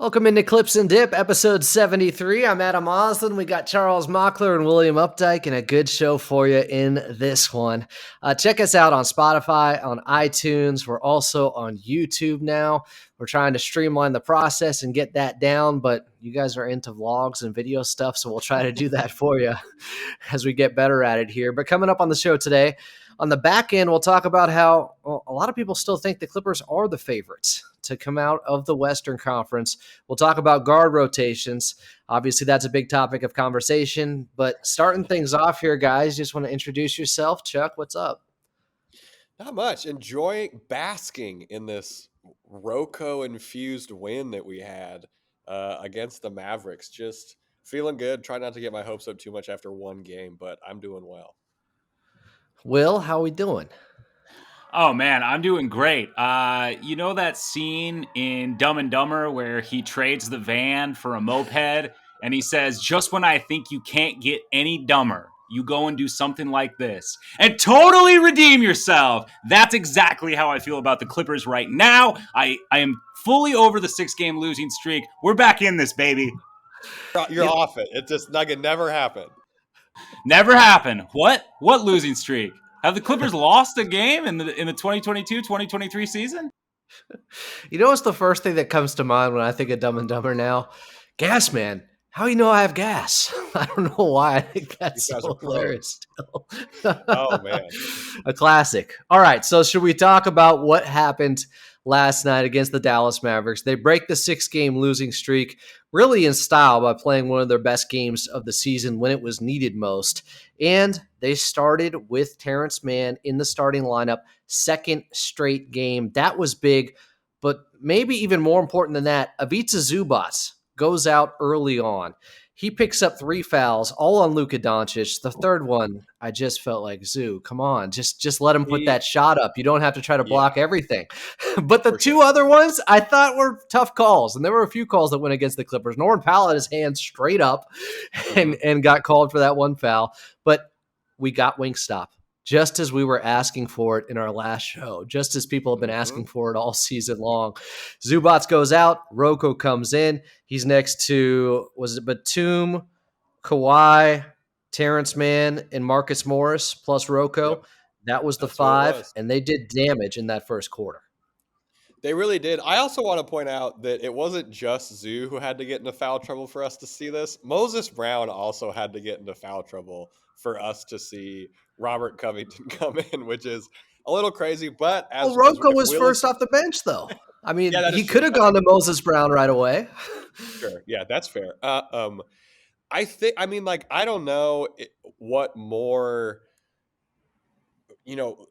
Welcome into Clips and Dip, episode 73. I'm Adam Oslin. We got Charles Mockler and William Updike, and a good show for you in this one. Check us out on Spotify, on iTunes. We're also on YouTube now. We're trying to streamline the process and get that down, but you guys are into vlogs and video stuff, so we'll try to do that for you as we get better at it here. But coming up on the show today, on the back end, we'll talk about how a lot of people still think the Clippers are the favorites to come out of the Western Conference. We'll talk about guard rotations. Obviously, that's a big topic of conversation. But starting things off here, guys, just want to introduce yourself. Chuck, what's up? Not much. Basking in this RoCo infused win that we had against the Mavericks. Just feeling good. Try not to get my hopes up too much after one game, but I'm doing well. Will, how we doing? Oh, man, I'm doing great. You know that scene in Dumb and Dumber where he trades the van for a moped and he says, just when I think you can't get any dumber, you go and do something like this and totally redeem yourself. That's exactly how I feel about the Clippers right now. I am fully over the 6-game losing streak. We're back in this, baby. You're off it. It just never happened. Never happened. What losing streak? Have the Clippers lost a game in the 2022-2023 season? You know what's the first thing that comes to mind when I think of Dumb and Dumber now? Gas Man. How you know I have gas? I don't know why. I think that's so hilarious still. Oh, man. A classic. All right, so should we talk about what happened last night against the Dallas Mavericks? They break the 6-game losing streak really in style by playing one of their best games of the season when it was needed most. And they started with Terance Mann in the starting lineup, second straight game. That was big, but maybe even more important than that, Ivica Zubac goes out early on. He picks up 3 fouls, all on Luka Doncic. The third one, I just felt like, Zoo, come on, just let him put that shot up. You don't have to try to block everything. But the two other ones I thought were tough calls, and there were a few calls that went against the Clippers. Norman Powell had his hand straight up and got called for that one foul. But we got Wingstop, just as we were asking for it in our last show, just as people have been asking for it all season long. Zubac goes out. RoCo comes in. He's next to, was it Batum, Kawhi, Terance Mann, and Marcus Morris plus RoCo? Yep. That was the 5, and they did damage in that first quarter. They really did. I also want to point out that it wasn't just Zoo who had to get into foul trouble for us to see this. Moses Brown also had to get into foul trouble for us to see Robert Covington come in, which is a little crazy. But RoCo was first off the bench, though. I mean, he could have gone to Moses Brown right away. Sure. Yeah, that's fair. I don't know what more,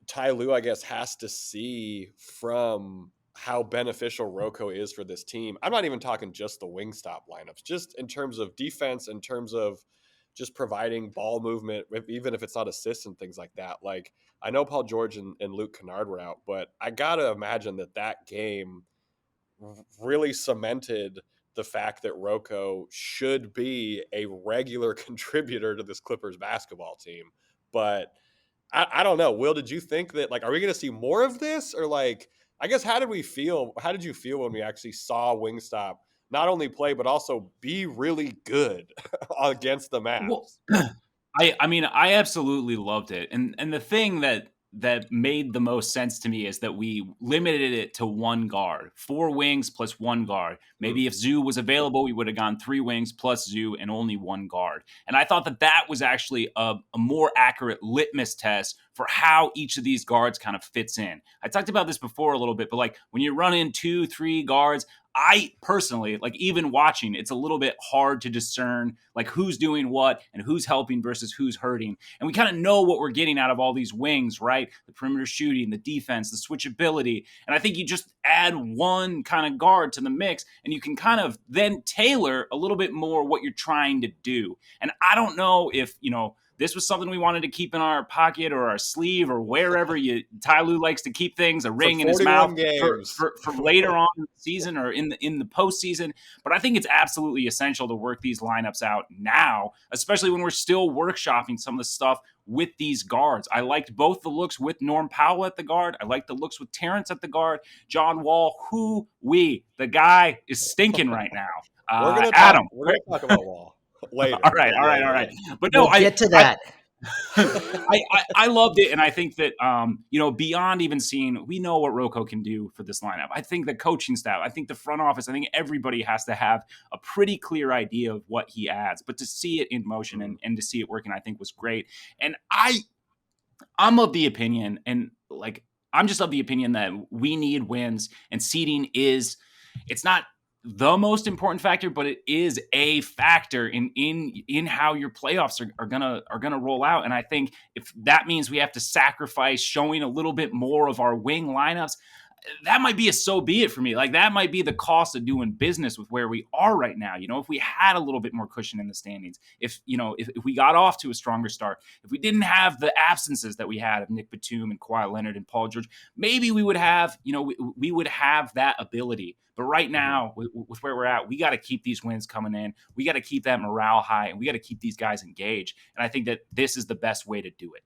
Ty Lue, I guess, has to see from how beneficial RoCo is for this team. I'm not even talking just the Wingstop lineups, just in terms of defense, in terms of just providing ball movement, even if it's not assists and things like that. Like, I know Paul George and Luke Kennard were out, but I got to imagine that game really cemented the fact that RoCo should be a regular contributor to this Clippers basketball team. But I don't know. Will, did you think that, are we going to see more of this? Or, I guess, how did you feel when we actually saw Wingstop not only play, but also be really good against the Mavs? Well, I absolutely loved it. And the thing that made the most sense to me is that we limited it to 1 guard, 4 wings plus 1 guard. Maybe if Zoo was available, we would have gone 3 wings plus Zoo and only 1 guard. And I thought that was actually a more accurate litmus test for how each of these guards kind of fits in. I talked about this before a little bit, but when you run in 2, 3 guards, I personally, even watching, it's a little bit hard to discern who's doing what and who's helping versus who's hurting. And we kind of know what we're getting out of all these wings, right? The perimeter shooting, the defense, the switchability. And I think you just add 1 kind of guard to the mix and you can kind of then tailor a little bit more what you're trying to do. And I don't know if, this was something we wanted to keep in our pocket or our sleeve or wherever Ty Lue likes to keep things, a ring in his mouth for later on in the season or in the postseason. But I think it's absolutely essential to work these lineups out now, especially when we're still workshopping some of the stuff with these guards. I liked both the looks with Norm Powell at the guard. I liked the looks with Terance at the guard. John Wall, the guy is stinking right now. Adam. We're gonna talk about Wall later. All right. But no, We'll get to I that. I loved it, and I think that beyond even seeing, we know what RoCo can do for this lineup. I think the coaching staff, I think the front office, I think everybody has to have a pretty clear idea of what he adds. But to see it in motion and to see it working, I think was great. And I'm of the opinion, I'm just of the opinion that we need wins, and seeding it's not the most important factor, but it is a factor in how your playoffs are gonna roll out. And I think if that means we have to sacrifice showing a little bit more of our wing lineups, that might be a so be it for me. Like, that might be the cost of doing business with where we are right now. If we had a little bit more cushion in the standings, if we got off to a stronger start, if we didn't have the absences that we had of Nick Batum and Kawhi Leonard and Paul George, maybe we would have, we would have that ability. But right now, with where we're at, we got to keep these wins coming in. We got to keep that morale high, and we got to keep these guys engaged. And I think that this is the best way to do it.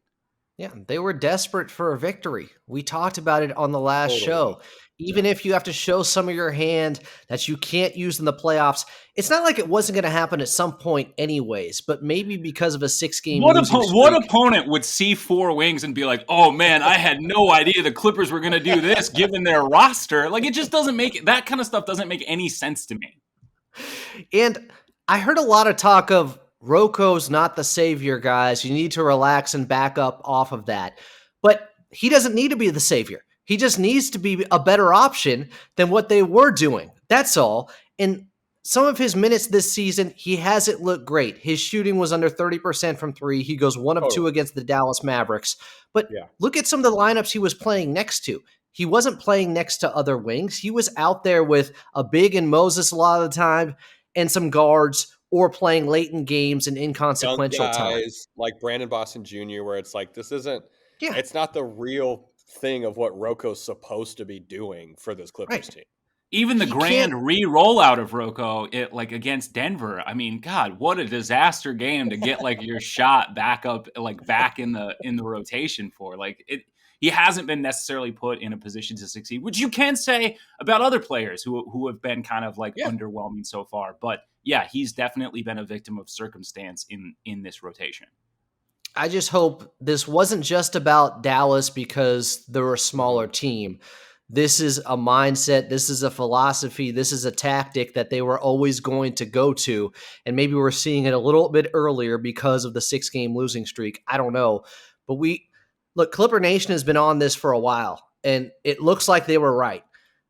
Yeah, they were desperate for a victory. We talked about it on the last show. Even if you have to show some of your hand that you can't use in the playoffs, it's not like it wasn't going to happen at some point anyways, but maybe because of a 6-game losing streak. What opponent would see 4 wings and be like, oh man, I had no idea the Clippers were going to do this given their roster? Like, it just doesn't make, that kind of stuff doesn't make any sense to me. And I heard a lot of talk of RoCo's not the savior, guys. You need to relax and back up off of that. But he doesn't need to be the savior. He just needs to be a better option than what they were doing. That's all. And some of his minutes this season, he hasn't looked great. His shooting was under 30% from 3. He goes 1 of 2 against the Dallas Mavericks. But look at some of the lineups he was playing next to. He wasn't playing next to other wings. He was out there with a big and Moses a lot of the time and some guards, or playing late in games and inconsequential time. Like Brandon Boston Jr., where it's like, this isn't, it's not the real thing of what RoCo's supposed to be doing for this Clippers team. Even the grand re-rollout of RoCo, against Denver. I mean, God, what a disaster game to get your shot back up, back in the rotation for. He hasn't been necessarily put in a position to succeed, which you can say about other players who have been kind of underwhelming so far. But yeah, he's definitely been a victim of circumstance in this rotation. I just hope this wasn't just about Dallas because they're a smaller team. This is a mindset. This is a philosophy. This is a tactic that they were always going to go to. And maybe we're seeing it a little bit earlier because of the 6-game losing streak. I don't know. But Clipper Nation has been on this for a while, and it looks like they were right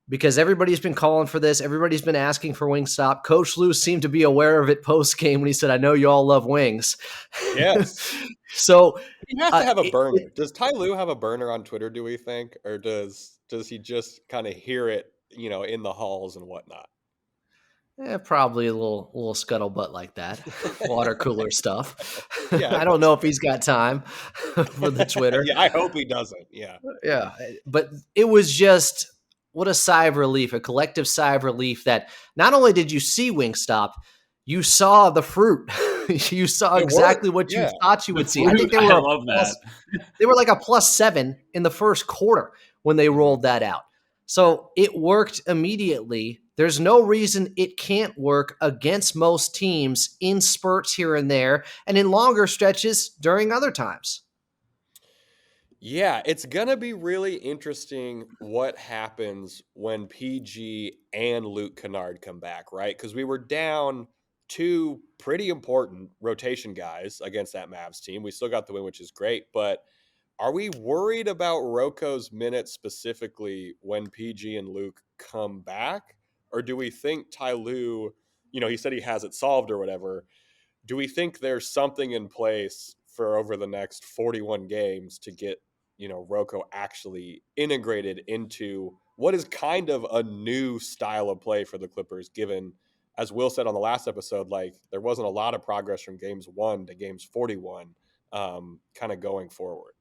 because everybody's been calling for this. Everybody's been asking for Wingstop. Coach Lou seemed to be aware of it post-game when he said, I know you all love wings. Yes. So he has to have a burner. Does Ty Lue have a burner on Twitter, do we think? Or does he just kind of hear it, in the halls and whatnot? Probably a little scuttlebutt like that. Water cooler stuff. Yeah, I don't know if he's got time for the Twitter. Yeah, I hope he doesn't. Yeah. Yeah. But it was just, what a sigh of relief, a collective sigh of relief that not only did you see Wingstop, you saw the fruit. You saw exactly what you thought you would see. I think they were they were like a +7 in the first quarter when they rolled that out. So it worked immediately. There's no reason it can't work against most teams in spurts here and there and in longer stretches during other times. Yeah, it's going to be really interesting what happens when PG and Luke Kennard come back, right? Because we were down 2 pretty important rotation guys against that Mavs team. We still got the win, which is great, but are we worried about RoCo's minutes specifically when PG and Luke come back? Or do we think Ty Lue, he said he has it solved or whatever. Do we think there's something in place for over the next 41 games to get, RoCo actually integrated into what is kind of a new style of play for the Clippers, given, as Will said on the last episode, there wasn't a lot of progress from games 1 to games 41 kind of going forward.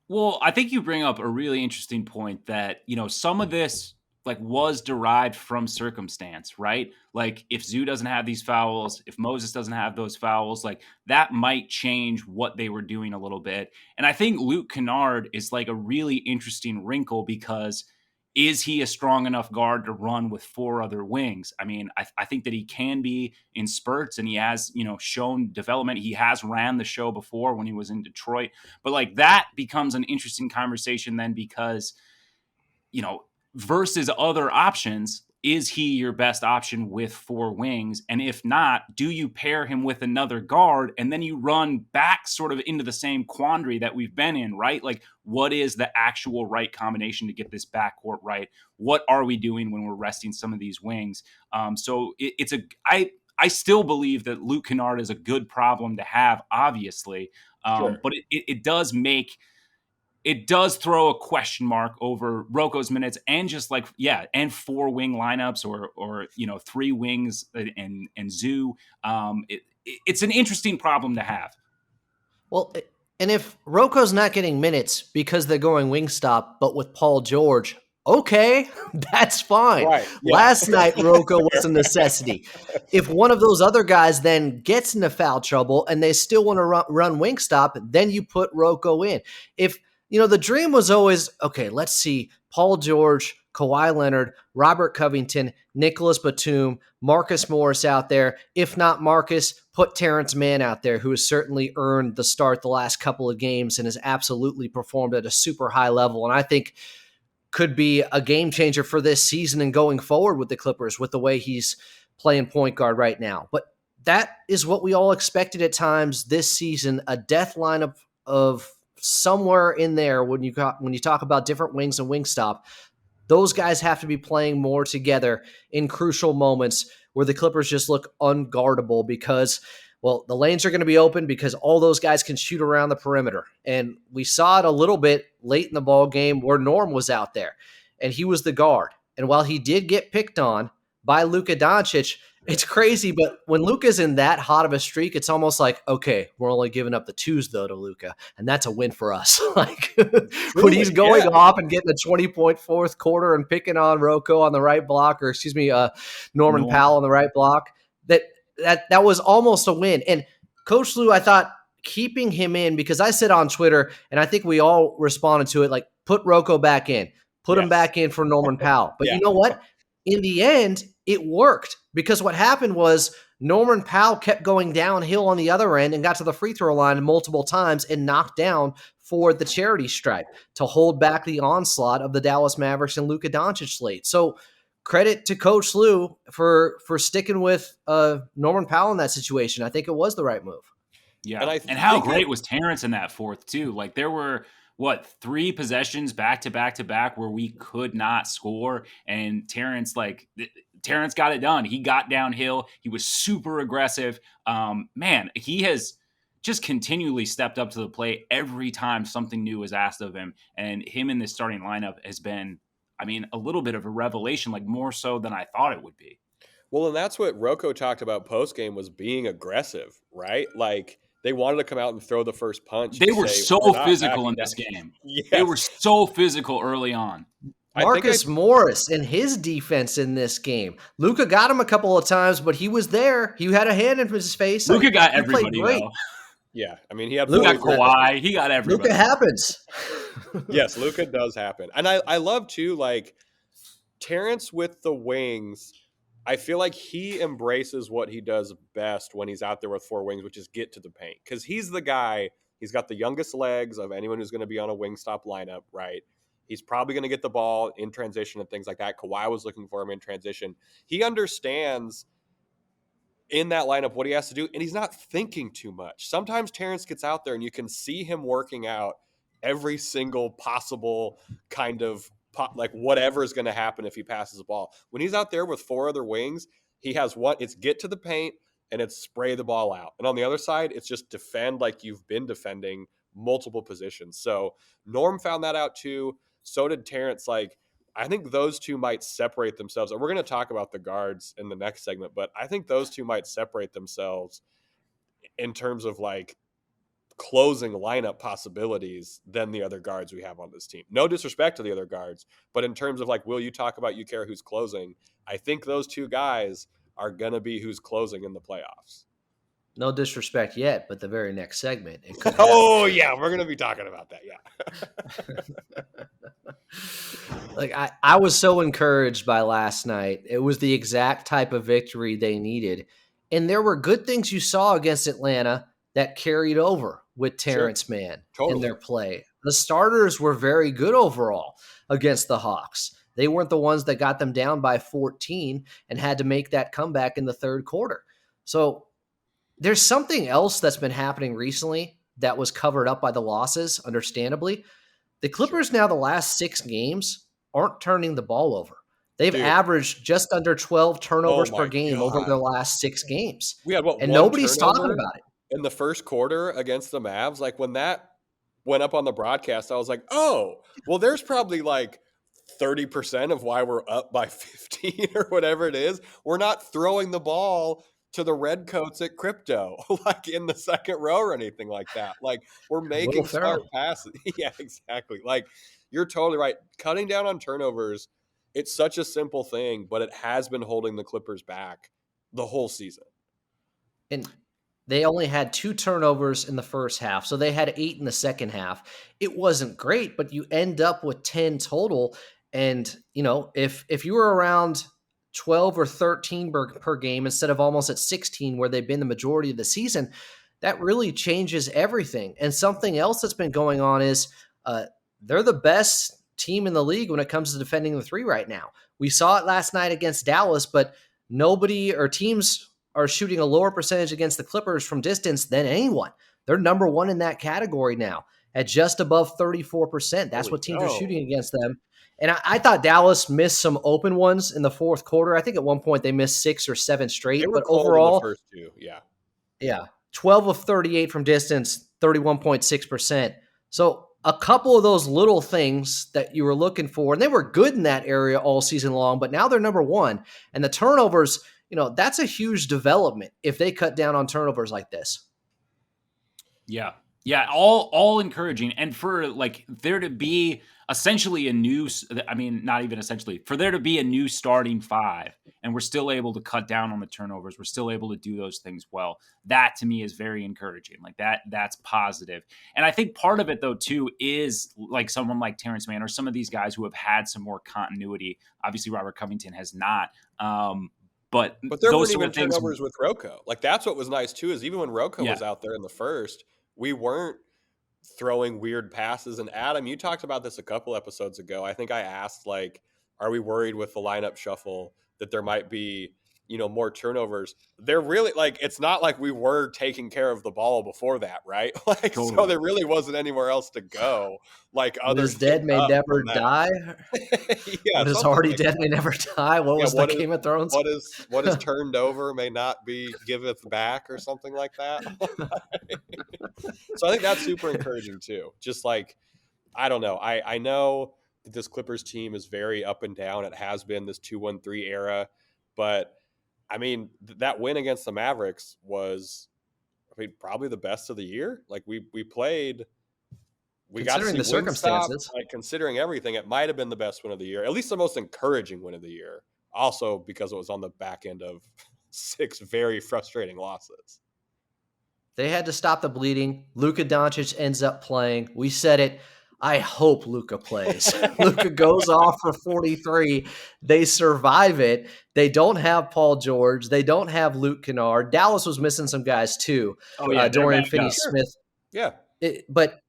Well, I think you bring up a really interesting point that, some of this like was derived from circumstance, right? Like if Zoo doesn't have these fouls, if Moses doesn't have those fouls, like that might change what they were doing a little bit. And I think Luke Kennard is like a really interesting wrinkle because is he a strong enough guard to run with 4 other wings? I mean, I think that he can be in spurts, and he has, shown development. He has ran the show before when he was in Detroit, but like that becomes an interesting conversation then because, versus other options, is he your best option with 4 wings? And if not, do you pair him with another guard? And then you run back sort of into the same quandary that we've been in, right? Like, what is the actual right combination to get this backcourt right? What are we doing when we're resting some of these wings? I still believe that Luke Kennard is a good problem to have, obviously. Sure. But it does throw a question mark over RoCo's minutes and just and 4 wing lineups or 3 wings and Zoo. It's an interesting problem to have. Well, and if RoCo's not getting minutes because they're going Wingstop, but with Paul George, okay, that's fine. Right. Yeah. Last night, RoCo was a necessity. If one of those other guys then gets into foul trouble and they still want to run Wingstop, then you put RoCo in. If the dream was always, okay, let's see, Paul George, Kawhi Leonard, Robert Covington, Nicholas Batum, Marcus Morris out there. If not Marcus, put Terance Mann out there, who has certainly earned the start the last couple of games and has absolutely performed at a super high level. And I think could be a game changer for this season and going forward with the Clippers with the way he's playing point guard right now. But that is what we all expected at times this season, a death lineup of somewhere in there when you talk about different wings and Wingstop. Those guys have to be playing more together in crucial moments where the Clippers just look unguardable because, well, the lanes are going to be open because all those guys can shoot around the perimeter. And we saw it a little bit late in the ball game where Norm was out there and he was the guard. And while he did get picked on by Luka Doncic, it's crazy, but when Luka's in that hot of a streak, it's almost like, okay, we're only giving up the 2s though to Luka, and that's a win for us. Like when he's going off and getting a 20-point fourth quarter and picking on RoCo on the right block, or Norman Powell on the right block, that was almost a win. And Coach Lue, I thought keeping him in, because I said on Twitter, and I think we all responded to it, like put RoCo back in, put him back in for Norman Powell. But you know what? In the end, it worked because what happened was Norman Powell kept going downhill on the other end and got to the free throw line multiple times and knocked down for the charity stripe to hold back the onslaught of the Dallas Mavericks and Luka Doncic slate. So credit to Coach Lue for sticking with Norman Powell in that situation. I think it was the right move. Yeah, and how great was Terance in that fourth too? Like there were 3 possessions back to back where we could not score, and Terance got it done. He got downhill. He was super aggressive. Man, he has just continually stepped up to the plate every time something new is asked of him, and him in this starting lineup has been, a little bit of a revelation, like more so than I thought it would be. Well, and that's what RoCo talked about post-game was being aggressive, right? Like they wanted to come out and throw the first punch. They were so physical in this game. Yes. They were so physical early on. Marcus Morris and his defense in this game. Luka got him a couple of times, but he was there. He had a hand in his face. Luka got everybody, though. Yeah, he had Luka got Kawhi. He got everybody. Luka happens. Yes, Luka does happen. And I love, too, like, Terance with the wings, I feel like he embraces what he does best when he's out there with 4 wings, which is get to the paint. Because he's the guy, he's got the youngest legs of anyone who's going to be on a Wingstop lineup, right? He's probably going to get the ball in transition and things like that. Kawhi was looking for him in transition. He understands in that lineup what he has to do, and he's not thinking too much. Sometimes Terance gets out there and you can see him working out every single possible kind of like whatever is going to happen if he passes the ball. When he's out there with 4 other wings, he has it's get to the paint and it's spray the ball out. And on the other side, it's just defend like you've been defending multiple positions. So Norm found that out too. So did Terance. Like, I think those two might separate themselves. And we're going to talk about the guards in the next segment, but I think those two might separate themselves in terms of like closing lineup possibilities than the other guards we have on this team. No disrespect to the other guards, but in terms of like, will you talk about you care who's closing? I think those two guys are going to be who's closing in the playoffs. No disrespect yet, but the very next segment, it could happen. Oh, yeah, we're going to be talking about that, yeah. Like I was so encouraged by last night. It was the exact type of victory they needed. And there were good things you saw against Atlanta that carried over with Terance Mann in their play. The starters were very good overall against the Hawks. They weren't the ones that got them down by 14 and had to make that comeback in the third quarter. So there's something else that's been happening recently that was covered up by the losses, understandably. The Clippers now, the last 6 games, aren't turning the ball over. They've averaged just under 12 turnovers per game over their last 6 games. We had and nobody's talking about it. In the first quarter against the Mavs, like when that went up on the broadcast, I was like, oh, well, there's probably like 30% of why we're up by 15 or whatever it is. We're not throwing the ball to the Redcoats at Crypto, like in the second row or anything like that. Like we're making smart passes. Yeah, exactly. Like you're totally right. Cutting down on turnovers, it's such a simple thing, but it has been holding the Clippers back the whole season. And they only had 2 turnovers in the first half, so they had 8 in the second half. It wasn't great, but you end up with 10 total. And, you know, if you were around 12 or 13 per game instead of almost at 16 where they've been the majority of the season, that really changes everything. And something else that's been going on is they're the best team in the league when it comes to defending the 3 right now. We saw it last night against Dallas, but teams are shooting a lower percentage against the Clippers from distance than anyone. They're number 1 in that category now at just above 34%. That's what teams are shooting against them. And I thought Dallas missed some open ones in the fourth quarter. I think at one point they missed 6 or 7 straight. But overall, the first 2, yeah, 12 of 38 from distance, 31.6%. So a couple of those little things that you were looking for, and they were good in that area all season long, but now they're number 1. And the turnovers, you know, that's a huge development if they cut down on turnovers like this. Yeah. Yeah, all encouraging. And for like there to be essentially not even essentially, for there to be a new starting 5 and we're still able to cut down on the turnovers, we're still able to do those things well. That to me is very encouraging. Like that's positive. And I think part of it though too is like someone like Terance Mann or some of these guys who have had some more continuity. Obviously Robert Covington has not. But there weren't even turnovers with RoCo. Like that's what was nice too, is even when RoCo was out there in the first, we weren't throwing weird passes. And Adam, you talked about this a couple episodes ago. I think I asked, like, are we worried with the lineup shuffle that there might be, you know, more turnovers? They're really like, it's not like we were taking care of the ball before that, right? Like, totally. So there really wasn't anywhere else to go. Like what is dead may never die. Yeah, what is already like dead may never die. What was the Game of Thrones? What is turned over may not be giveth back, or something like that. So I think that's super encouraging too. Just like, I don't know. I know that this Clippers team is very up and down. It has been this 2-1-3 era, but I mean, that win against the Mavericks was, I mean, probably the best of the year. Like we played, we got to see the circumstances. Like considering everything, it might have been the best win of the year, at least the most encouraging win of the year. Also because it was on the back end of 6 very frustrating losses. They had to stop the bleeding. Luka Doncic ends up playing. We said it. I hope Luka plays. Luka goes off for 43. They survive it. They don't have Paul George. They don't have Luke Kennard. Dallas was missing some guys too. Dorian Finney-Smith. Yeah. But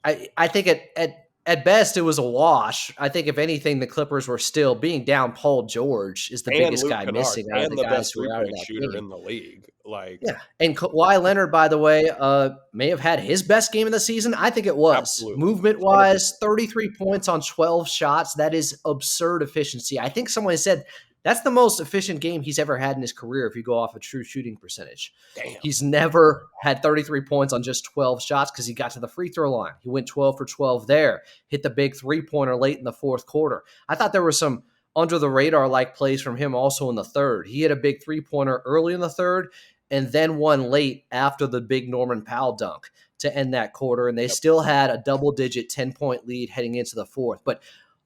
I think at best it was a wash. I think if anything, the Clippers were still being down. Paul George is the biggest Luke guy Kennard, missing out of the guys who are out of that shooter game. in the league. Like, yeah, and Kawhi Leonard, by the way, may have had his best game of the season. I think it was. Absolutely. Movement-wise, 33 points on 12 shots. That is absurd efficiency. I think someone said that's the most efficient game he's ever had in his career if you go off a true shooting percentage. Damn. He's never had 33 points on just 12 shots because he got to the free throw line. He went 12 for 12 there, hit the big three-pointer late in the fourth quarter. I thought there were some under-the-radar-like plays from him also in the third. He hit a big three-pointer early in the third, and then one late after the big Norman Powell dunk. to end that quarter, and they Yep. still had a double-digit 10-point lead heading into the fourth. But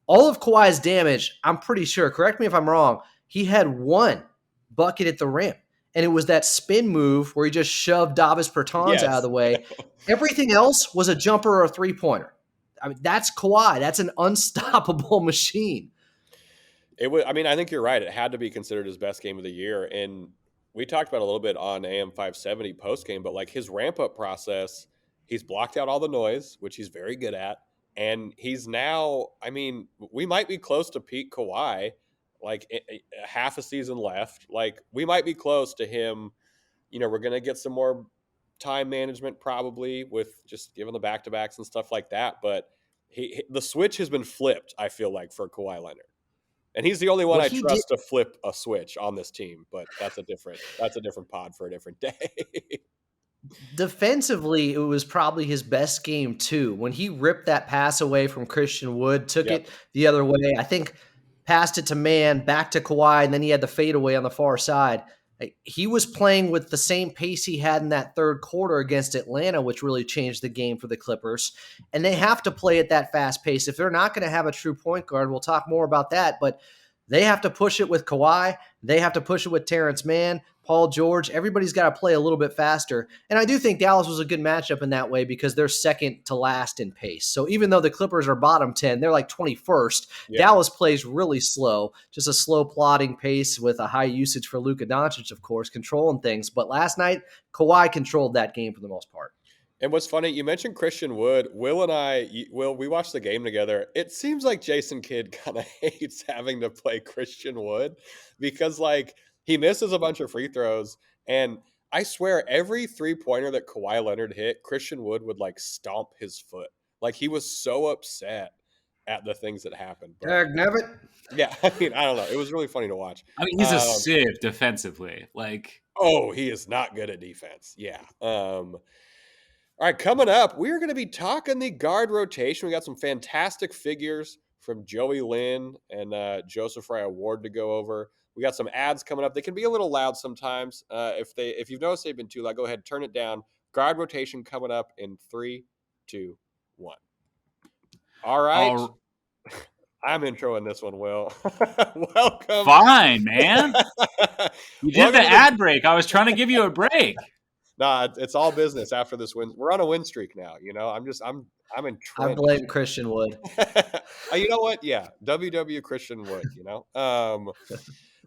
all of Kawhi's damage, I'm pretty sure, correct me if I'm wrong, he had one bucket at the rim, and it was that spin move where he just shoved Davis Bertans out of Yes. the way. Everything else was a jumper or a three-pointer. I mean, that's Kawhi. That's an unstoppable machine. It was. I mean, I think you're right. It had to be considered his best game of the year, and we talked about it a little bit on AM 570 post game. But like his ramp up process, he's blocked out all the noise, which he's very good at, and he's now. I mean, we might be close to peak Kawhi. Like half a season left. Like we might be close to him. You know, we're gonna get some more time management probably with just giving the back to backs and stuff like that. But the switch has been flipped. I feel like for Kawhi Leonard. And he's the only one What I he did trust to flip a switch on this team, but that's a different pod for a different day. defensively, it was probably his best game too. When he ripped that pass away from Christian Wood, took Yep. it the other way, I think passed it to Man, back to Kawhi, and then he had the fadeaway on the far side. He was playing with the same pace he had in that third quarter against Atlanta, which really changed the game for the Clippers. And they have to play at that fast pace. If they're not going to have a true point guard, we'll talk more about that, but they have to push it with Kawhi. They have to push it with Terance Mann, Paul George. Everybody's got to play a little bit faster. And I do think Dallas was a good matchup in that way because they're second to last in pace. So even though the Clippers are bottom 10, they're like 21st. Yeah. Dallas plays really slow, just a slow plodding pace with a high usage for Luka Doncic, of course, controlling things. But last night, Kawhi controlled that game for the most part. And what's funny, you mentioned Christian Wood. Will and I, we watched the game together. It seems like Jason Kidd kind of hates having to play Christian Wood because, like, he misses a bunch of free throws. And I swear, every three-pointer that Kawhi Leonard hit, Christian Wood would, like, stomp his foot. Like, he was so upset at the things that happened. But, yeah, I mean, I don't know. It was really funny to watch. I mean, he's a sieve defensively. Like, oh, he is not good at defense. Yeah. All right, coming up, we're going to be talking the guard rotation. We got some fantastic figures from Joey Lynn and Joseph Fry Award to go over. We got some ads coming up. They can be a little loud sometimes. If you've noticed they've been too loud, go ahead, turn it down. Guard rotation coming up in 3, 2, 1. All right. I'm introing this one, Will. Welcome. Fine, man. You did the ad break. I was trying to give you a break. Nah, it's all business after this win. We're on a win streak now. You know, I'm entrenched. I blame Christian Wood. You know what? Yeah. WW Christian Wood, you know?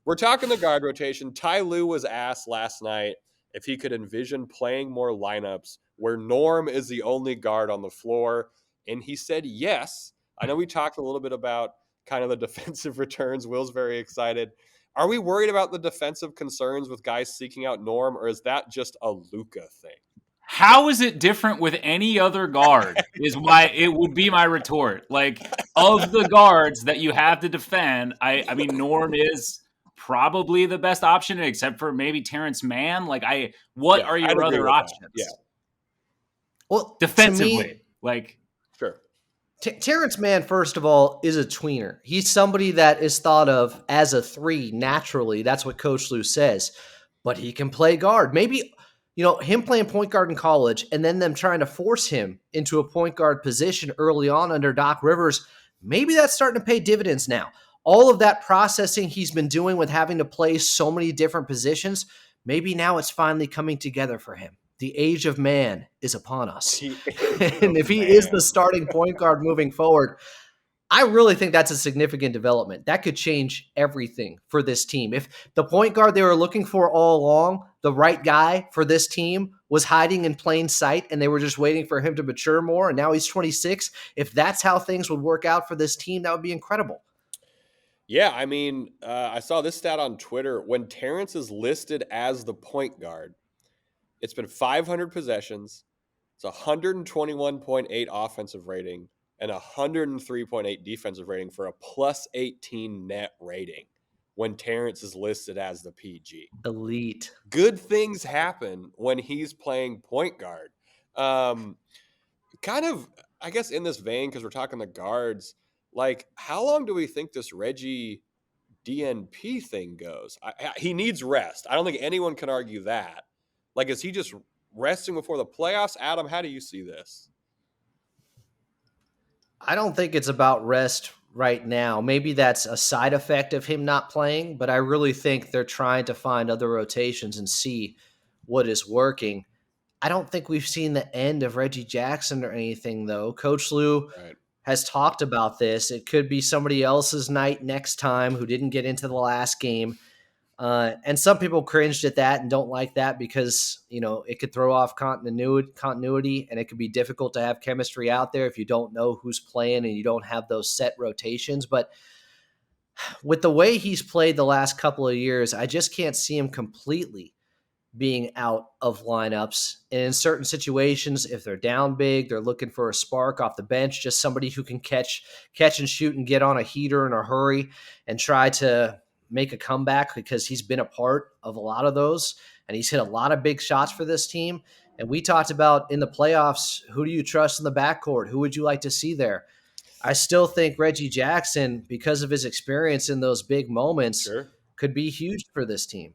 We're talking the guard rotation. Ty Lue was asked last night if he could envision playing more lineups where Norm is the only guard on the floor. And he said yes. I know we talked a little bit about kind of the defensive returns. Will's very excited. Are we worried about the defensive concerns with guys seeking out Norm, or is that just a Luka thing? How is it different with any other guard? It would be my retort. Like, of the guards that you have to defend, I mean, Norm is probably the best option, except for maybe Terance Mann. Like, what are your other options? Yeah. Well, defensively, sure. Terance Mann, first of all, is a tweener. He's somebody that is thought of as a 3 naturally. That's what Coach Lue says. But he can play guard. Maybe, you know, him playing point guard in college and then them trying to force him into a point guard position early on under Doc Rivers, maybe that's starting to pay dividends now. All of that processing he's been doing with having to play so many different positions, maybe now it's finally coming together for him. The age of man is upon us. And if he is the starting point guard moving forward, I really think that's a significant development. That could change everything for this team. If the point guard they were looking for all along, the right guy for this team, was hiding in plain sight and they were just waiting for him to mature more, and now he's 26, if that's how things would work out for this team, that would be incredible. Yeah, I mean, I saw this stat on Twitter. When Terance is listed as the point guard, it's been 500 possessions. It's 121.8 offensive rating and 103.8 defensive rating for a plus 18 net rating when Terance is listed as the PG. Elite. Good things happen when he's playing point guard. Kind of, I guess, in this vein, because we're talking the guards, like, how long do we think this Reggie DNP thing goes? He needs rest. I don't think anyone can argue that. Like, is he just resting before the playoffs? Adam, how do you see this? I don't think it's about rest right now. Maybe that's a side effect of him not playing, but I really think they're trying to find other rotations and see what is working. I don't think we've seen the end of Reggie Jackson or anything, though. Coach Lou Right. has talked about this. It could be somebody else's night next time who didn't get into the last game. And some people cringed at that and don't like that because, it could throw off continuity, and it could be difficult to have chemistry out there if you don't know who's playing and you don't have those set rotations. But with the way he's played the last couple of years, I just can't see him completely being out of lineups. And in certain situations, if they're down big, they're looking for a spark off the bench, just somebody who can catch and shoot and get on a heater in a hurry and try to make a comeback, because he's been a part of a lot of those and he's hit a lot of big shots for this team. And we talked about in the playoffs, who do you trust in the backcourt? Who would you like to see there? I still think Reggie Jackson, because of his experience in those big moments, Sure. could be huge for this team.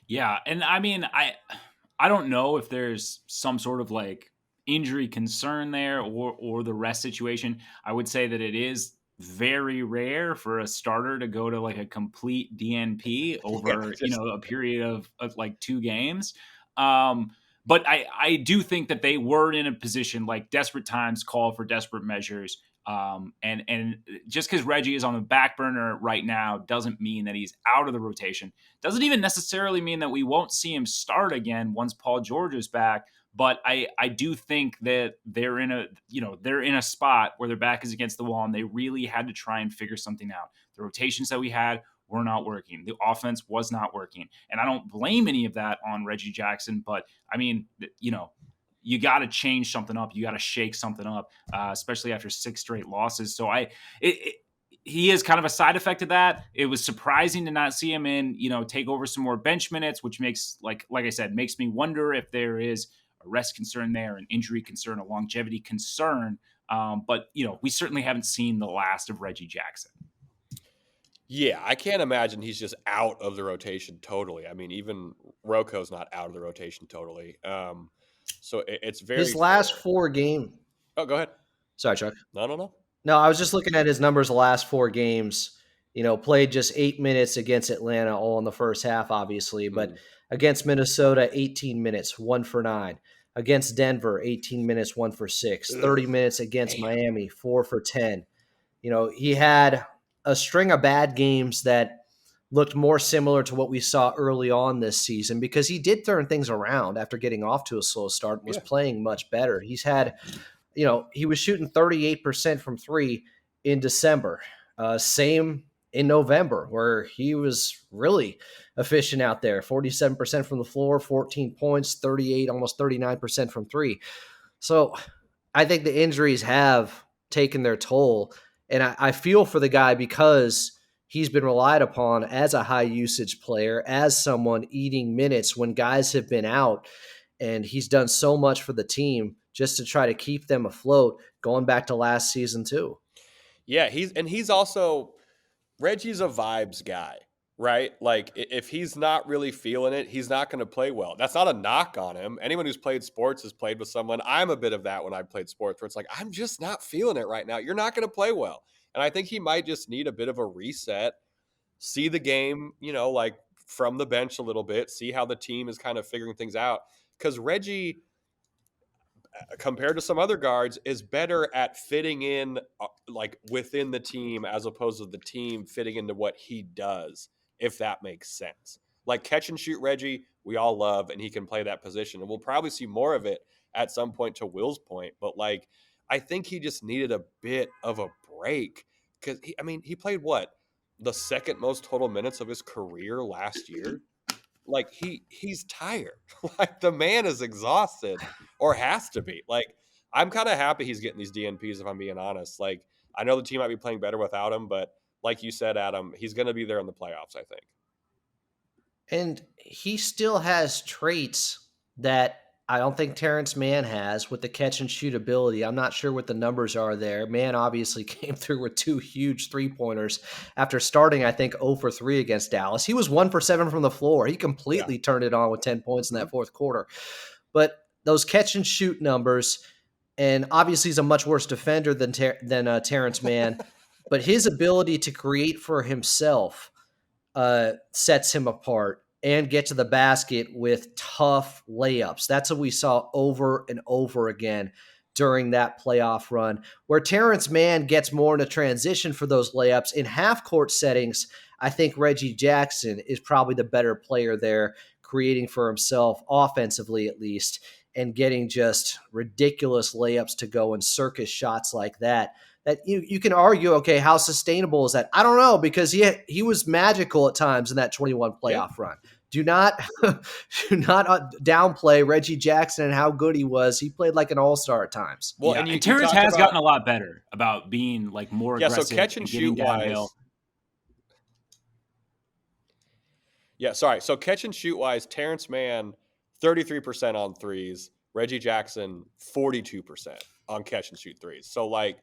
Yeah, and I mean, I don't know if there's some sort of like injury concern there or the rest situation. I would say that it is very rare for a starter to go to like a complete DNP over a period of like 2 games. But I do think that they were in a position, like desperate times call for desperate measures. And just because Reggie is on the back burner right now doesn't mean that he's out of the rotation. Doesn't even necessarily mean that we won't see him start again once Paul George is back. But I do think that they're in a spot where their back is against the wall and they really had to try and figure something out. The rotations that we had were not working. The offense was not working. And I don't blame any of that on Reggie Jackson, but I mean, you got to change something up. You got to shake something up, especially after 6 straight losses. So he is kind of a side effect of that. It was surprising to not see him take over some more bench minutes, which makes, like I said, makes me wonder if there is a rest concern there, an injury concern, a longevity concern. But we certainly haven't seen the last of Reggie Jackson. Yeah, I can't imagine he's just out of the rotation totally. I mean, even RoCo's not out of the rotation totally. So it's very his last 4 games. Oh, go ahead. Sorry, Chuck. No. No, I was just looking at his numbers the last 4 games. Played just 8 minutes against Atlanta, all in the first half, obviously. But against Minnesota, 18 minutes, 1 for 9. Against Denver, 18 minutes, 1 for 6. 30 minutes against Miami, 4 for 10. He had a string of bad games that looked more similar to what we saw early on this season, because he did turn things around after getting off to a slow start and was playing much better. He's had, he was shooting 38% from 3 in December. Same in November, where he was really efficient out there, 47% from the floor, 14 points, 38, almost 39% from 3. So I think the injuries have taken their toll. And I feel for the guy, because he's been relied upon as a high usage player, as someone eating minutes when guys have been out. And he's done so much for the team just to try to keep them afloat, going back to last season too. Yeah, he's also, Reggie's a vibes guy, right? Like, if he's not really feeling it, he's not going to play well. That's not a knock on him. Anyone who's played sports has played with someone. I'm a bit of that when I played sports, where it's like, I'm just not feeling it right now. You're not going to play well. And I think he might just need a bit of a reset, see the game, like from the bench a little bit, see how the team is kind of figuring things out. Because Reggie, compared to some other guards, is better at fitting in like within the team, as opposed to the team fitting into what he does, if that makes sense. Like, catch and shoot Reggie, we all love, and he can play that position. And we'll probably see more of it at some point, to Will's point. But like, I think he just needed a bit of a break, because he played the second most total minutes of his career last year. Like, he's tired. Like, the man is exhausted, or has to be. Like, I'm kind of happy he's getting these DNPs, if I'm being honest. Like, I know the team might be playing better without him, but like you said, Adam, he's going to be there in the playoffs, I think. And he still has traits that I don't think Terance Mann has, with the catch and shoot ability. I'm not sure what the numbers are there. Mann obviously came through with 2 huge 3-pointers after starting, I think, 0 for 3 against Dallas. He was 1 for 7 from the floor. He completely turned it on with 10 points in that fourth quarter. But those catch and shoot numbers, and obviously he's a much worse defender than Terance Mann, but his ability to create for himself sets him apart and get to the basket with tough layups. That's what we saw over and over again during that playoff run, where Terance Mann gets more in a transition for those layups. In half-court settings, I think Reggie Jackson is probably the better player there, creating for himself offensively at least, and getting just ridiculous layups to go and circus shots like that. That you can argue, okay, how sustainable is that? I don't know, because he was magical at times in that 21 playoff run. Do not downplay Reggie Jackson and how good he was. He played like an all-star at times. Well, yeah, and Terance has gotten a lot better about being like more aggressive. So catch and shoot wise. Yeah, sorry. So catch and shoot wise, Terance Mann 33% on threes, Reggie Jackson 42% on catch and shoot threes. So like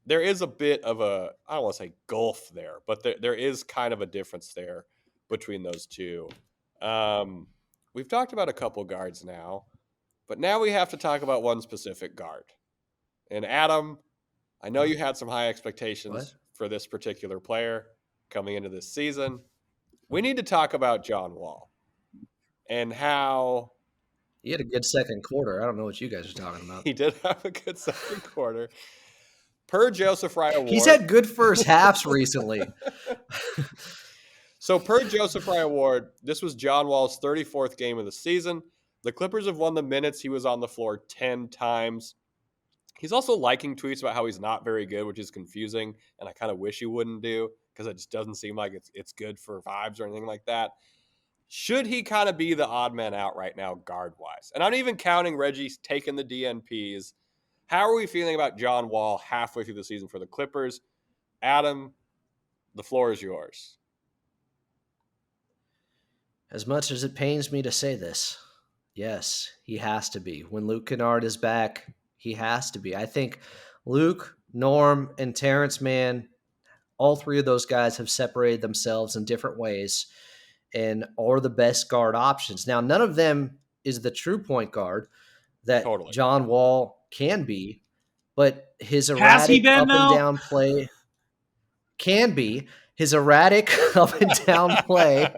there is a bit of a, I don't want to say gulf there, but there is kind of a difference there between those two. We've talked about a couple guards now, but now we have to talk about one specific guard. And Adam, I know you had some high expectations for this particular player coming into this season. We need to talk about John Wall and how he had a good second quarter. I don't know what you guys are talking about. He did have a good second quarter. Per Joseph Wright Award. He's had good first halves recently. So per Joseph Wright Award, this was John Wall's 34th game of the season. The Clippers have won the minutes he was on the floor 10 times. He's also liking tweets about how he's not very good, which is confusing, and I kind of wish he wouldn't do, because it just doesn't seem like it's good for vibes or anything like that. Should he kind of be the odd man out right now guard-wise? And I'm even counting Reggie taking the DNPs. How are we feeling about John Wall halfway through the season for the Clippers? Adam, the floor is yours. As much as it pains me to say this, yes, he has to be. When Luke Kennard is back, he has to be. I think Luke, Norm, and Terance Mann, all three of those guys have separated themselves in different ways and are the best guard options. Now, none of them is the true point guard that John Wall can be, but his erratic up and down play can be. His erratic up and down play,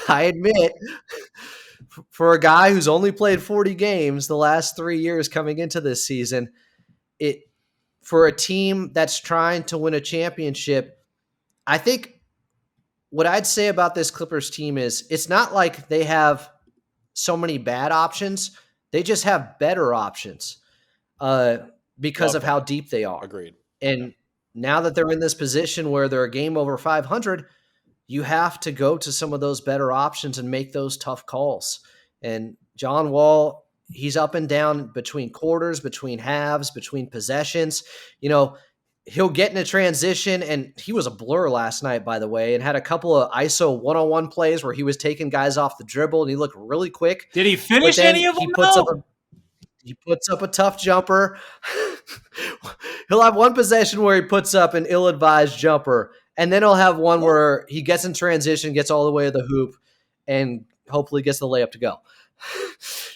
I admit, for a guy who's only played 40 games the last 3 years coming into this season, for a team that's trying to win a championship, I think what I'd say about this Clippers team is it's not like they have so many bad options. They just have better options because of how deep they are. Agreed. And now that they're in this position where they're a game over 500, you have to go to some of those better options and make those tough calls. And John Wall, he's up and down between quarters, between halves, between possessions. You know, he'll get in a transition, and he was a blur last night, by the way, and had a couple of ISO one-on-one plays where he was taking guys off the dribble, and he looked really quick. Did he finish any of them? He puts up a tough jumper. He'll have one possession where he puts up an ill-advised jumper, and then he'll have one where he gets in transition, gets all the way to the hoop, and hopefully gets the layup to go.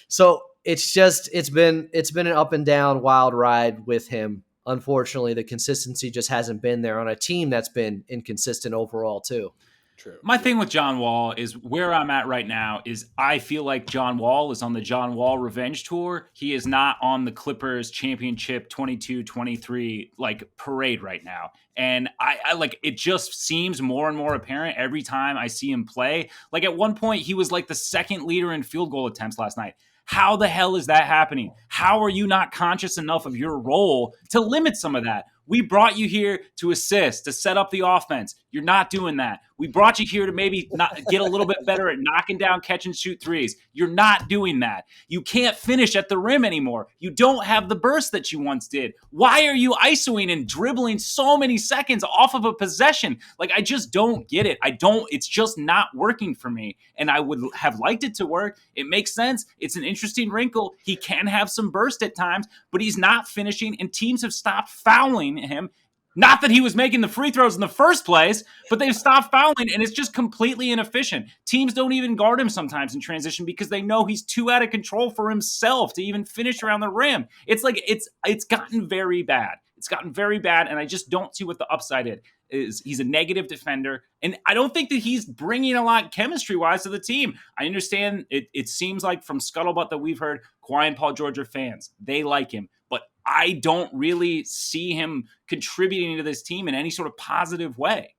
So it's been an up and down wild ride with him. Unfortunately, the consistency just hasn't been there on a team that's been inconsistent overall too. True. My thing with John Wall is where I'm at right now is I feel like John Wall is on the John Wall revenge tour. He is not on the Clippers championship 22-23 like parade right now. And I like, it just seems more and more apparent every time I see him play. Like at one point he was like the second leader in field goal attempts last night. How the hell is that happening? How are you not conscious enough of your role to limit some of that? We brought you here to assist, to set up the offense. You're not doing that. We brought you here to maybe not get a little bit better at knocking down catch and shoot threes. You're not doing that. You can't finish at the rim anymore. You don't have the burst that you once did. Why are you isoing and dribbling so many seconds off of a possession? Like, I just don't get it. It's just not working for me. And I would have liked it to work. It makes sense. It's an interesting wrinkle. He can have some burst at times, but he's not finishing, and teams have stopped fouling him Not that he was making the free throws in the first place, but they've stopped fouling, and it's just completely inefficient. Teams don't even guard him sometimes in transition because they know he's too out of control for himself to even finish around the rim. It's like it's gotten very bad. It's gotten very bad, and I just don't see what the upside is. He's a negative defender, and I don't think that he's bringing a lot chemistry-wise to the team. I understand it seems like from scuttlebutt that we've heard, Kawhi and Paul George are fans. They like him, but I don't really see him contributing to this team in any sort of positive way.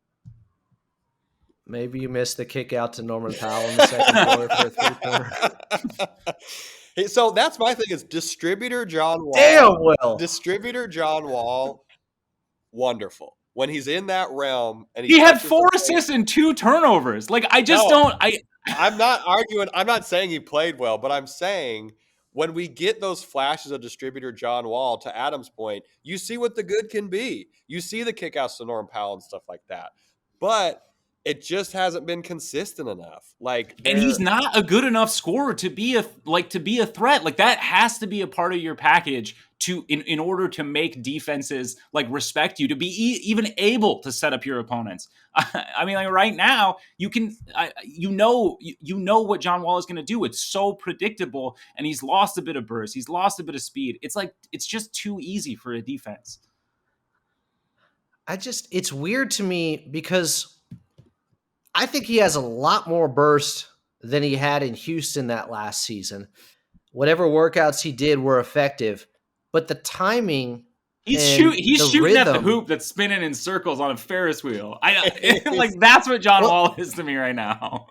Maybe you missed the kick out to Norman Powell in the second quarter for a three-pointer. So that's my thing is distributor John Wall. Damn well. Distributor John Wall, wonderful. When he's in that realm and he had 4 assists and 2 turnovers. Like I'm not arguing. I'm not saying he played well, but I'm saying when we get those flashes of distributor John Wall, to Adam's point, you see what the good can be. You see the kickouts to Norm Powell and stuff like that. But it just hasn't been consistent enough. And he's not a good enough scorer to be a threat. Like that has to be a part of your package in order to make defenses like respect you, to be even able to set up your opponents. I mean, like right now, you know what John Wall is going to do. It's so predictable, and he's lost a bit of burst. He's lost a bit of speed. It's like it's just too easy for a defense. It's weird to me because I think he has a lot more burst than he had in Houston that last season. Whatever workouts he did were effective, but the timing, he's shooting at the hoop that's spinning in circles on a Ferris wheel. Like that's what John Wall is to me right now.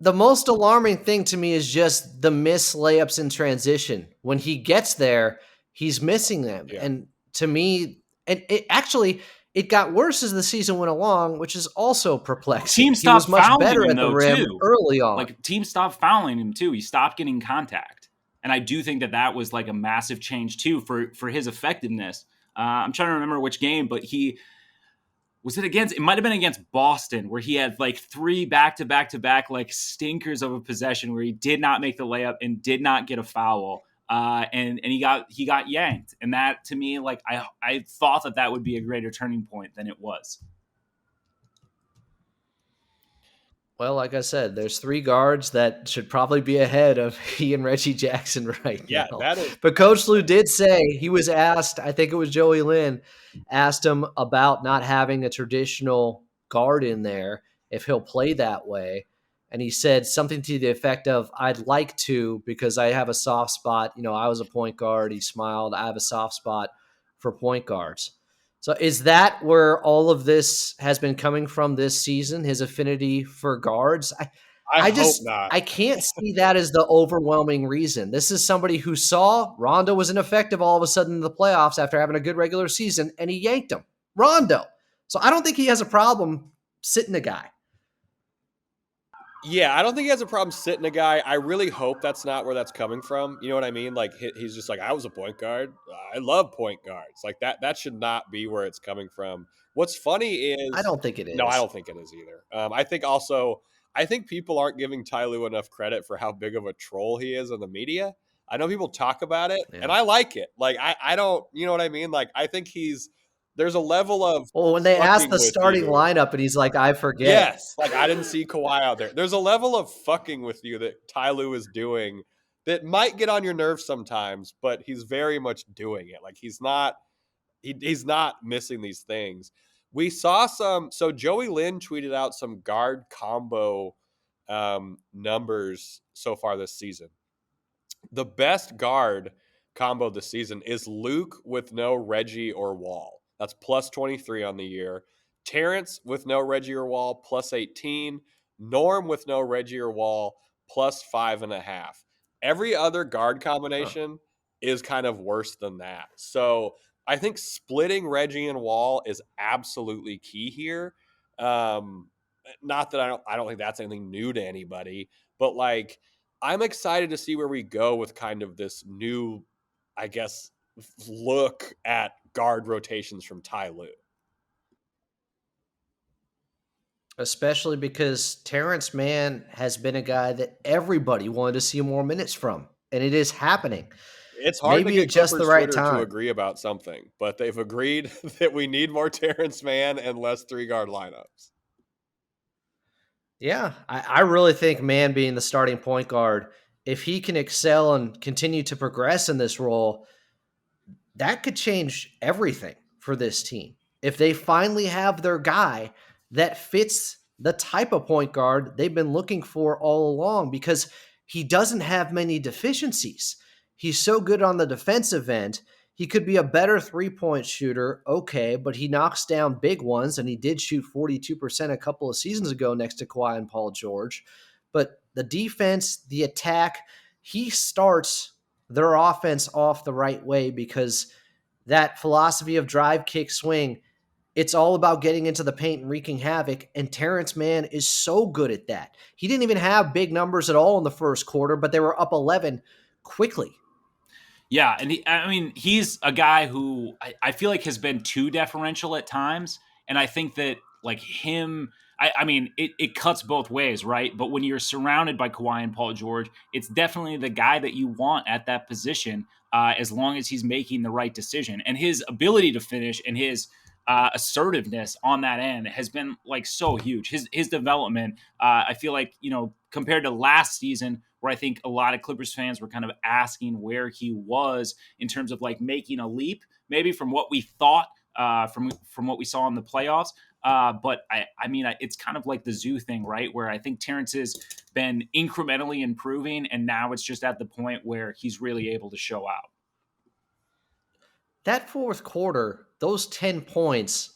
The most alarming thing to me is just the missed layups in transition. When he gets there, he's missing them. Yeah. And to me, it got worse as the season went along, which is also perplexing. Teams stopped fouling him, too. Early on. Like teams stopped fouling him too. He stopped getting contact, and I do think that was like a massive change too for his effectiveness. I'm trying to remember which game, but it might have been against Boston, where he had like 3 back-to-back like stinkers of a possession where he did not make the layup and did not get a foul. And he got yanked, and that to me, like I thought that would be a greater turning point than it was. Well, like I said, there's 3 guards that should probably be ahead of he and Reggie Jackson now. Yeah, that is. But Coach Lue did say, he was asked, I think it was Joey Lynn, asked him about not having a traditional guard in there, if he'll play that way. And he said something to the effect of, I'd like to, because I have a soft spot. You know, I was a point guard. He smiled. I have a soft spot for point guards. So is that where all of this has been coming from this season, his affinity for guards? I just hope not. I can't see that as the overwhelming reason. This is somebody who saw Rondo was ineffective all of a sudden in the playoffs after having a good regular season, and he yanked him. Rondo. So I don't think he has a problem sitting a guy. Yeah, I don't think he has a problem sitting a guy. I really hope that's not where that's coming from. You know what I mean? Like he's just like, I was a point guard. I love point guards. Like that should not be where it's coming from. What's funny is I don't think it is. No, I don't think it is either. I think people aren't giving Ty Lue enough credit for how big of a troll he is in the media. I know people talk about it, and I like it. Like I don't, you know what I mean? Like I think there's a level of when they asked the starting lineup and he's like, I forget. Yes, like I didn't see Kawhi out there. There's a level of fucking with you that Ty Lue is doing that might get on your nerves sometimes, but he's very much doing it. Like he's not missing these things. We saw so Joey Lynn tweeted out some guard combo numbers so far this season. The best guard combo this season is Luke with no Reggie or Wall. That's plus 23 on the year. Terance with no Reggie or Wall, plus 18. Norm with no Reggie or Wall, plus 5.5. Every other guard combination is kind of worse than that. So I think splitting Reggie and Wall is absolutely key here. Not that I don't think that's anything new to anybody, but like I'm excited to see where we go with kind of this new, I guess, look at guard rotations from Ty Lue. Especially because Terance Mann has been a guy that everybody wanted to see more minutes from, and it is happening. It's hard to maybe get at just the Clippers right Twitter to time. agree about something, but they've agreed that we need more Terance Mann and less 3-guard lineups. Yeah, I really think Mann being the starting point guard, if he can excel and continue to progress in this role, that could change everything for this team. If they finally have their guy that fits the type of point guard they've been looking for all along, because he doesn't have many deficiencies. He's so good on the defensive end. He could be a better 3-point shooter, okay, but he knocks down big ones, and he did shoot 42% a couple of seasons ago next to Kawhi and Paul George. But the defense, the attack, he starts their offense off the right way, because that philosophy of drive, kick, swing, it's all about getting into the paint and wreaking havoc. And Terance Mann is so good at that. He didn't even have big numbers at all in the first quarter, but they were up 11 quickly. Yeah, and he's a guy who I feel like has been too deferential at times, and I think that like him, it cuts both ways, right? But when you're surrounded by Kawhi and Paul George, it's definitely the guy that you want at that position, as long as he's making the right decision, and his ability to finish and his assertiveness on that end has been like so huge. His development, I feel like, compared to last season, where I think a lot of Clippers fans were kind of asking where he was in terms of like making a leap, maybe from what we thought, from what we saw in the playoffs. But it's kind of like the Zoo thing, right? Where I think Terance has been incrementally improving, and now it's just at the point where he's really able to show out. That fourth quarter, those 10 points,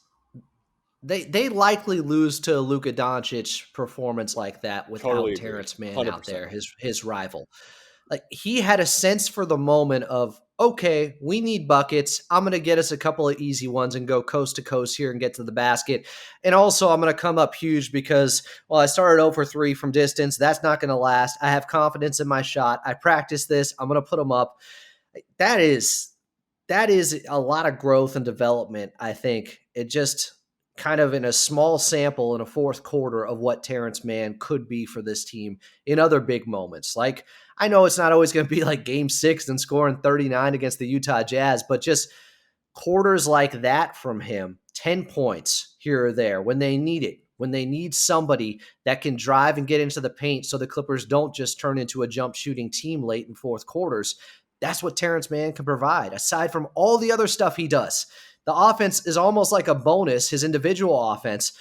they likely lose to a Luka Doncic performance like that without Totally agree. Terance Mann 100%. out there, his rival. Like, he had a sense for the moment of, okay, we need buckets. I'm going to get us a couple of easy ones and go coast to coast here and get to the basket. And also, I'm going to come up huge because, well, I started 0 for 3 from distance. That's not going to last. I have confidence in my shot. I practice this. I'm going to put them up. That is a lot of growth and development, I think. It just kind of in a small sample in a fourth quarter of what Terance Mann could be for this team in other big moments. Like, I know it's not always going to be like game 6 and scoring 39 against the Utah Jazz, but just quarters like that from him, 10 points here or there when they need it, when they need somebody that can drive and get into the paint so the Clippers don't just turn into a jump shooting team late in fourth quarters. That's what Terance Mann can provide, aside from all the other stuff he does. The offense is almost like a bonus, his individual offense,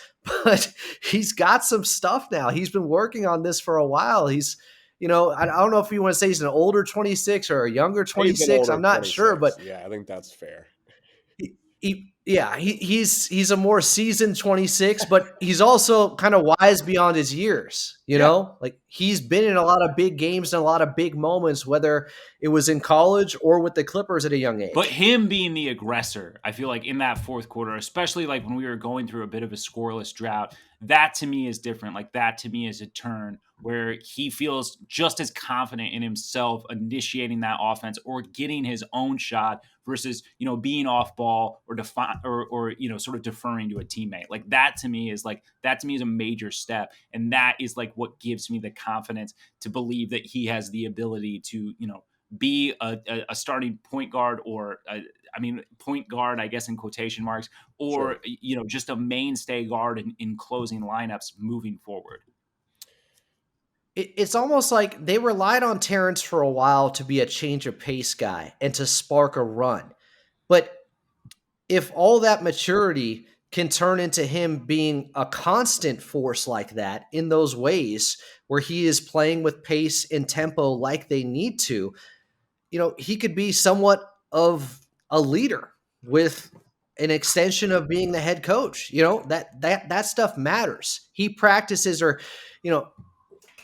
but he's got some stuff now. He's been working on this for a while. He's, I don't know if you want to say he's an older 26 or a younger 26. I'm not 26. sure, but yeah, I think that's fair. He's a more seasoned 26, but he's also kind of wise beyond his years, Like, he's been in a lot of big games and a lot of big moments, whether it was in college or with the Clippers at a young age. But him being the aggressor, I feel like in that fourth quarter, especially like when we were going through a bit of a scoreless drought, that to me is different. Like, that to me is a turn where he feels just as confident in himself initiating that offense or getting his own shot versus, being off ball or sort of deferring to a teammate. Like, that to me is a major step. And that is like what gives me the confidence to believe that he has the ability to, be a starting point guard or point guard, I guess, in quotation marks, or, Sure. Just a mainstay guard in closing lineups moving forward. It's almost like they relied on Terance for a while to be a change of pace guy and to spark a run. But if all that maturity can turn into him being a constant force like that in those ways where he is playing with pace and tempo like they need to, he could be somewhat of a leader with an extension of being the head coach. That stuff matters. He practices or,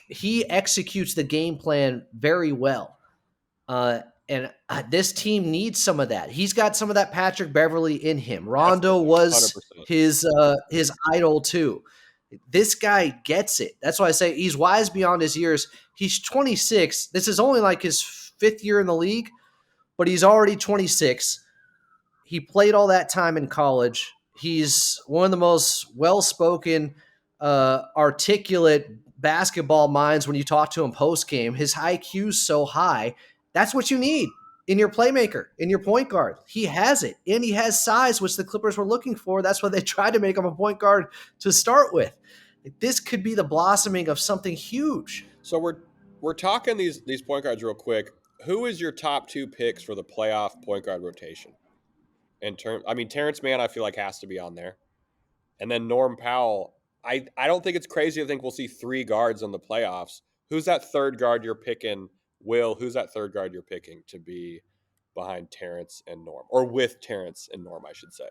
he executes the game plan very well. And this team needs some of that. He's got some of that Patrick Beverley in him. Rondo Definitely, was 100%. his idol too. This guy gets it. That's why I say he's wise beyond his years. He's 26. This is only like his 5th year in the league, but he's already 26. He played all that time in college. He's one of the most well-spoken, articulate basketball minds when you talk to him post-game. His IQ's so high. That's what you need. in your playmaker, in your point guard. He has it, and he has size, which the Clippers were looking for. That's why they tried to make him a point guard to start with. This could be the blossoming of something huge. So we're talking these point guards real quick. Who is your top 2 picks for the playoff point guard rotation? Terance Mann, I feel like has to be on there, and then Norm Powell. I don't think it's crazy to think we'll see 3 guards in the playoffs. Who's that third guard you're picking? Will, who's that third guard you're picking to be behind Terance and Norm, or with Terance and Norm, I should say?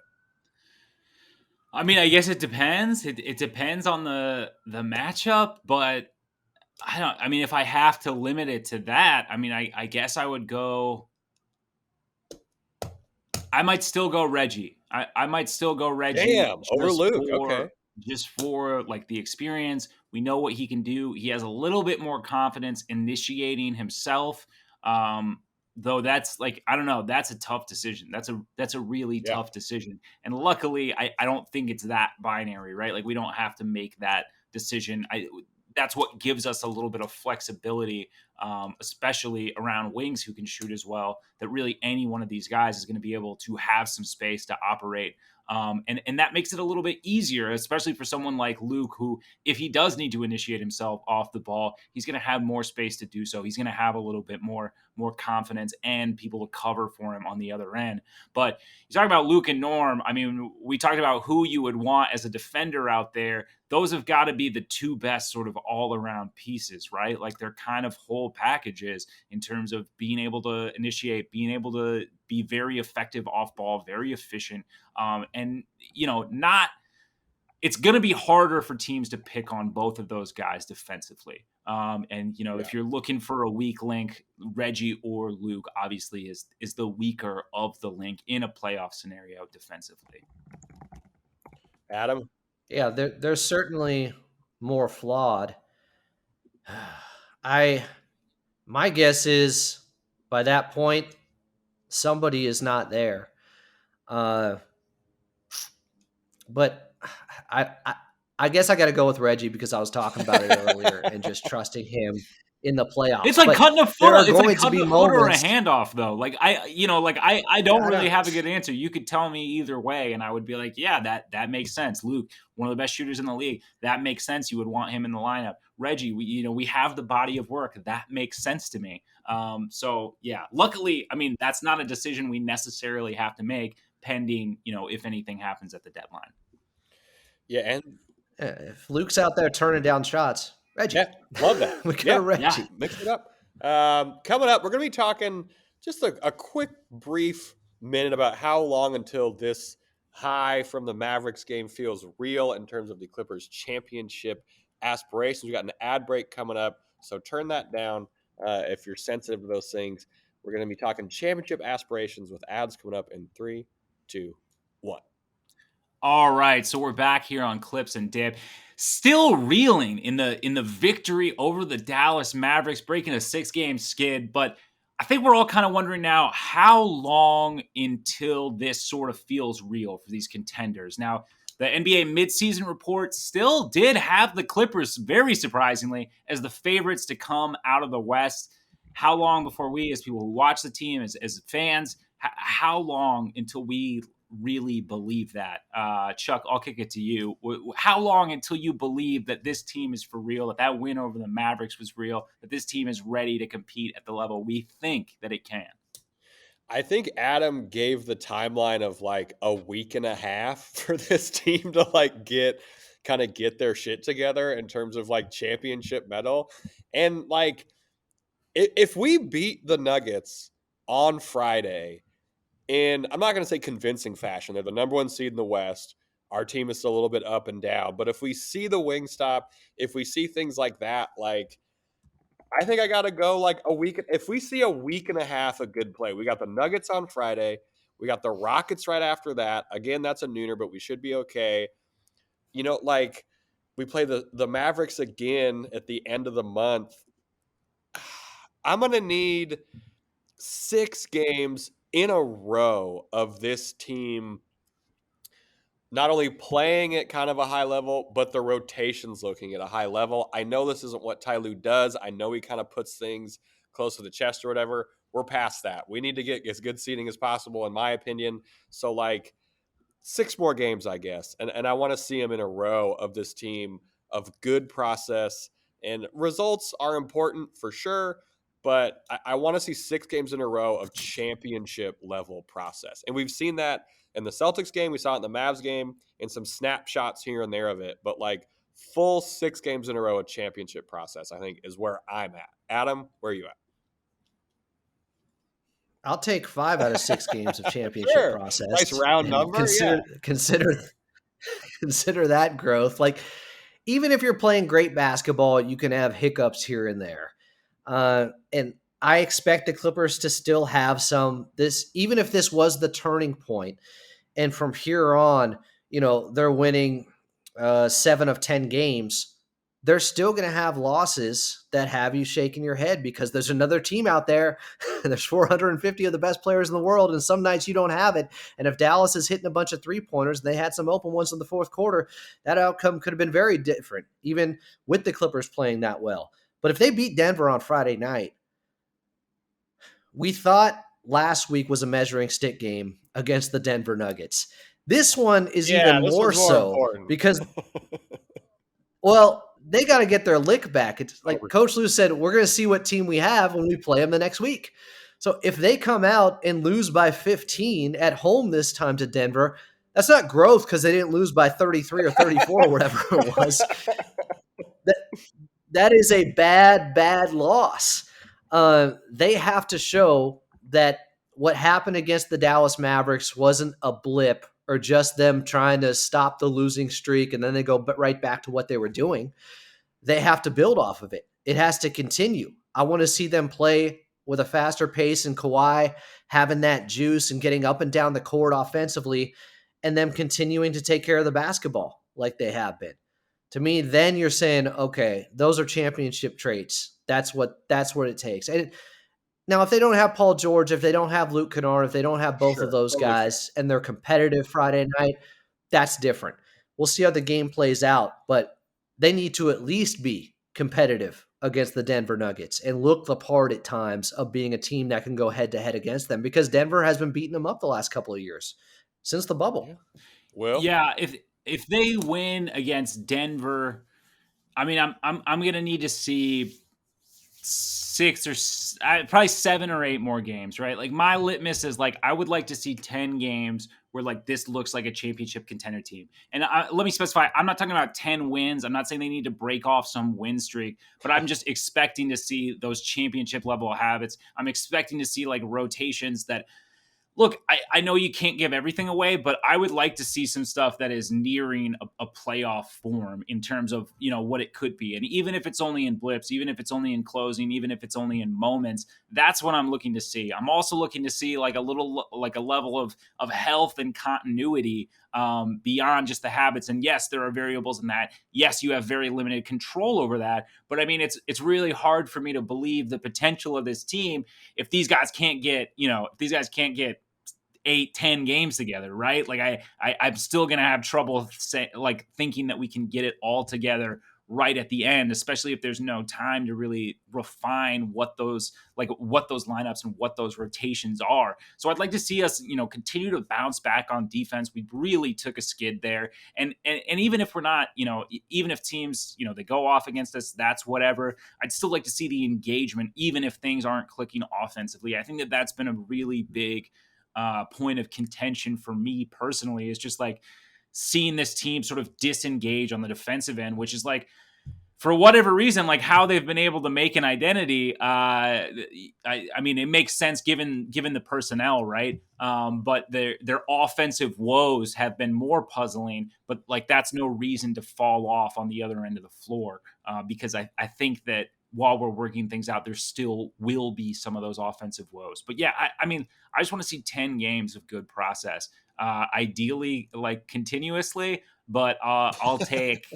I mean, I guess it depends. It depends on the matchup, but I mean, if I have to limit it to that, I mean, I guess I would go. I might still go Reggie. I might still go Reggie. Damn, over Luke. Okay. Just for like the experience. We know what he can do. He has a little bit more confidence initiating himself. Though that's like, I don't know, that's a tough decision. That's a really tough decision. And luckily, I don't think it's that binary, right? Like we don't have to make that decision. That's what gives us a little bit of flexibility, especially around wings who can shoot as well, that really any one of these guys is going to be able to have some space to operate. And that makes it a little bit easier, especially for someone like Luke, who, if he does need to initiate himself off the ball, he's going to have more space to do so. He's going to have a little bit more confidence and people to cover for him on the other end. But you talk about Luke and Norm. I mean, we talked about who you would want as a defender out there. Those have got to be the 2 best sort of all-around pieces, right? Like they're kind of whole packages in terms of being able to initiate, being able to be very effective off ball, very efficient. And, it's going to be harder for teams to pick on both of those guys defensively. If you're looking for a weak link, Reggie or Luke obviously is the weaker of the link in a playoff scenario defensively. Adam? Yeah, they're certainly more flawed. My guess is by that point, somebody is not there. But I guess I got to go with Reggie because I was talking about it earlier and just trusting him in the playoffs. It's like but cutting a foot. It's like cutting a foot or a handoff, though. Like I don't really have a good answer. You could tell me either way, and I would be like, yeah, that makes sense. Luke, one of the best shooters in the league, that makes sense. You would want him in the lineup. Reggie, we have the body of work. That makes sense to me. So yeah, luckily, I mean, that's not a decision we necessarily have to make pending, if anything happens at the deadline. Yeah, and if Luke's out there turning down shots, Reggie. Yeah, love that. We got Reggie. Yeah, mix it up. Coming up, we're going to be talking just a quick, brief minute about how long until this high from the Mavericks game feels real in terms of the Clippers championship aspirations. We got an ad break coming up, so turn that down if you're sensitive to those things. We're going to be talking championship aspirations with ads coming up in 3, 2, 1. All right, so we're back here on Clips and Dip. Still reeling in the victory over the Dallas Mavericks, breaking a 6-game skid. But I think we're all kind of wondering now, how long until this sort of feels real for these contenders? Now, the NBA midseason report still did have the Clippers, very surprisingly, as the favorites to come out of the West. How long before we, as people who watch the team, as fans, how long until we really believe that? Chuck, I'll kick it to you. How long until you believe that this team is for real, that win over the Mavericks was real, that this team is ready to compete at the level we think that it can? I think Adam gave the timeline of like a week and a half for this team to like get their shit together in terms of like championship medal. And like, if we beat the Nuggets on Friday, in, I'm not going to say convincing fashion, they're the number 1 seed in the West. Our team is still a little bit up and down. But if we see the Wingstop, if we see things like that, like, I think I got to go like a week. If we see a week and a half of good play, we got the Nuggets on Friday. We got the Rockets right after that. Again, that's a nooner, but we should be okay. Like, we play the Mavericks again at the end of the month. I'm going to need 6 games in a row of this team not only playing at kind of a high level, but the rotations looking at a high level. I know this isn't what Ty Lue does. I know he kind of puts things close to the chest or whatever, we're past that. We need to get as good seeding as possible, in my opinion. So like 6 more games, I guess. And I want to see them in a row of this team of good process, and results are important for sure. But I want to see 6 games in a row of championship level process. And we've seen that in the Celtics game. We saw it in the Mavs game and some snapshots here and there of it. But like full 6 games in a row of championship process, I think is where I'm at. Adam, where are you at? I'll take 5 out of 6 games of championship Sure. Nice process round and number. Yeah. consider that growth. Like, even if you're playing great basketball, you can have hiccups here and there. And I expect the Clippers to still have even if this was the turning point, and from here on, they're winning 7 of 10 games, they're still going to have losses that have you shaking your head because there's another team out there. There's 450 of the best players in the world, and some nights you don't have it. And if Dallas is hitting a bunch of 3-pointers and they had some open ones in the fourth quarter, that outcome could have been very different, even with the Clippers playing that well. But if they beat Denver on Friday night, we thought last week was a measuring stick game against the Denver Nuggets. This one is even more so important because, well, they got to get their lick back. It's like Coach Lou said, we're going to see what team we have when we play them the next week. So if they come out and lose by 15 at home this time to Denver, that's not growth because they didn't lose by 33 or 34 or whatever it was. That is a bad loss. They have to show that what happened against the Dallas Mavericks wasn't a blip or just them trying to stop the losing streak and then they go right back to what they were doing. They have to build off of it. It has to continue. I want to see them play with a faster pace and Kawhi having that juice and getting up and down the court offensively and them continuing to take care of the basketball like they have been. To me, then you're saying, okay, those are championship traits. That's what it takes. And now, if they don't have Paul George, if they don't have Luke Kennard, if they don't have both of those guys and they're competitive Friday night, that's different. We'll see how the game plays out, but they need to at least be competitive against the Denver Nuggets and look the part at times of being a team that can go head-to-head against them because Denver has been beating them up the last couple of years since the bubble. Yeah. Well, yeah, if they win against Denver, I mean, I'm going to need to see 6 or probably 7 or 8 more games, right? Like my litmus is like, I would like to see 10 games where like this looks like a championship contender team. And let me specify, I'm not talking about 10 wins. I'm not saying they need to break off some win streak, but I'm just expecting to see those championship level habits. I'm expecting to see like rotations that, look, I know you can't give everything away, but I would like to see some stuff that is nearing a playoff form in terms of, what it could be. And even if it's only in blips, even if it's only in closing, even if it's only in moments, that's what I'm looking to see. I'm also looking to see like a level of health and continuity beyond just the habits. And yes, there are variables in that. Yes, you have very limited control over that. But I mean, it's really hard for me to believe the potential of this team if these guys can't get, 8-10 games together, right? Like I'm still gonna have trouble thinking that we can get it all together right at the end, especially if there's no time to really refine what those lineups and what those rotations are. So I'd like to see us, continue to bounce back on defense. We really took a skid there. And even if we're not, even if teams, they go off against us, that's whatever. I'd still like to see the engagement, even if things aren't clicking offensively. I think that that's been a really big point of contention for me personally, is just like seeing this team sort of disengage on the defensive end, which is like, for whatever reason, like how they've been able to make an identity. I mean, it makes sense given the personnel, right? But their offensive woes have been more puzzling, but like that's no reason to fall off on the other end of the floor because I think that while we're working things out, there still will be some of those offensive woes. But yeah, I mean, I just want to see 10 games of good process, ideally like continuously, but I'll take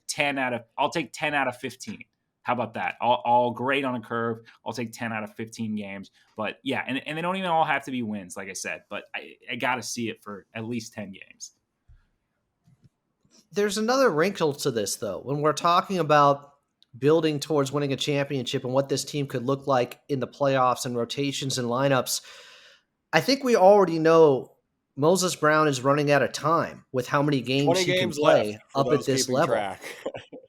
10 out of 15. How about that? I'll grade on a curve. I'll take 10 out of 15 games. But yeah, and they don't even all have to be wins, like I said, but I got to see it for at least 10 games. There's another wrinkle to this, though. When we're talking about building towards winning a championship and what this team could look like in the playoffs and rotations and lineups, I think we already know Moses Brown is running out of time with how many games 20 he can games left play for up at those this keeping level. track.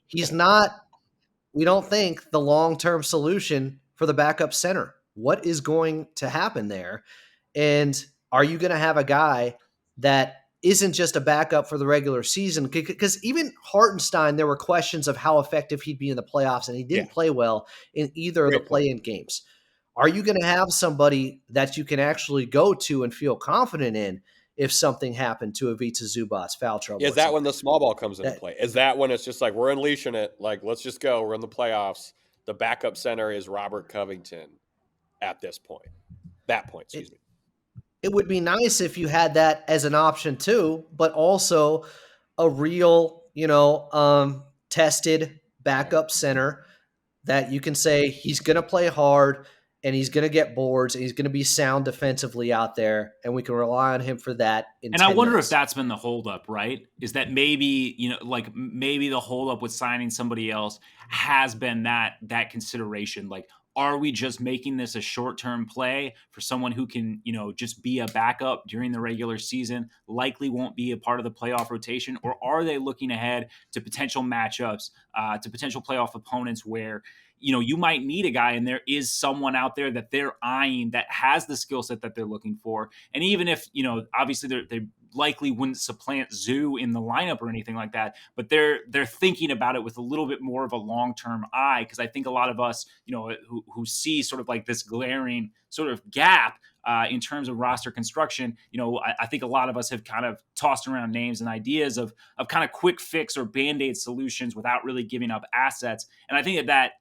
He's not, we don't think, the long-term solution for the backup center. What is going to happen there? And are you going to have a guy that isn't just a backup for the regular season? Because even Hartenstein, there were questions of how effective he'd be in the playoffs, and he Yeah, didn't play well in either of the great point. play-in games. Are you going to have somebody that you can actually go to and feel confident in if something happened to Ivica Zubac's foul trouble Is or that when something? the small ball comes into That play? Is that when it's just like we're unleashing it? Like, let's just go. We're in the playoffs. The backup center is Robert Covington at this point. That point, excuse it, me. it would be nice if you had that as an option too, but also a real, tested backup center that you can say he's going to play hard and he's going to get boards and he's going to be sound defensively out there, and we can rely on him for that in And I 10 wonder if minutes. that's been the holdup, right? Is that maybe, like maybe the holdup with signing somebody else has been that consideration. Like, are we just making this a short-term play for someone who can, just be a backup during the regular season, likely won't be a part of the playoff rotation? Or are they looking ahead to potential matchups, to potential playoff opponents where, you might need a guy and there is someone out there that they're eyeing that has the skill set that they're looking for. And even if, obviously they likely wouldn't supplant Zoo in the lineup or anything like that, but they're thinking about it with a little bit more of a long-term eye. Cause I think a lot of us, who see sort of like this glaring sort of gap in terms of roster construction, I think a lot of us have kind of tossed around names and ideas of kind of quick fix or band-aid solutions without really giving up assets. And I think that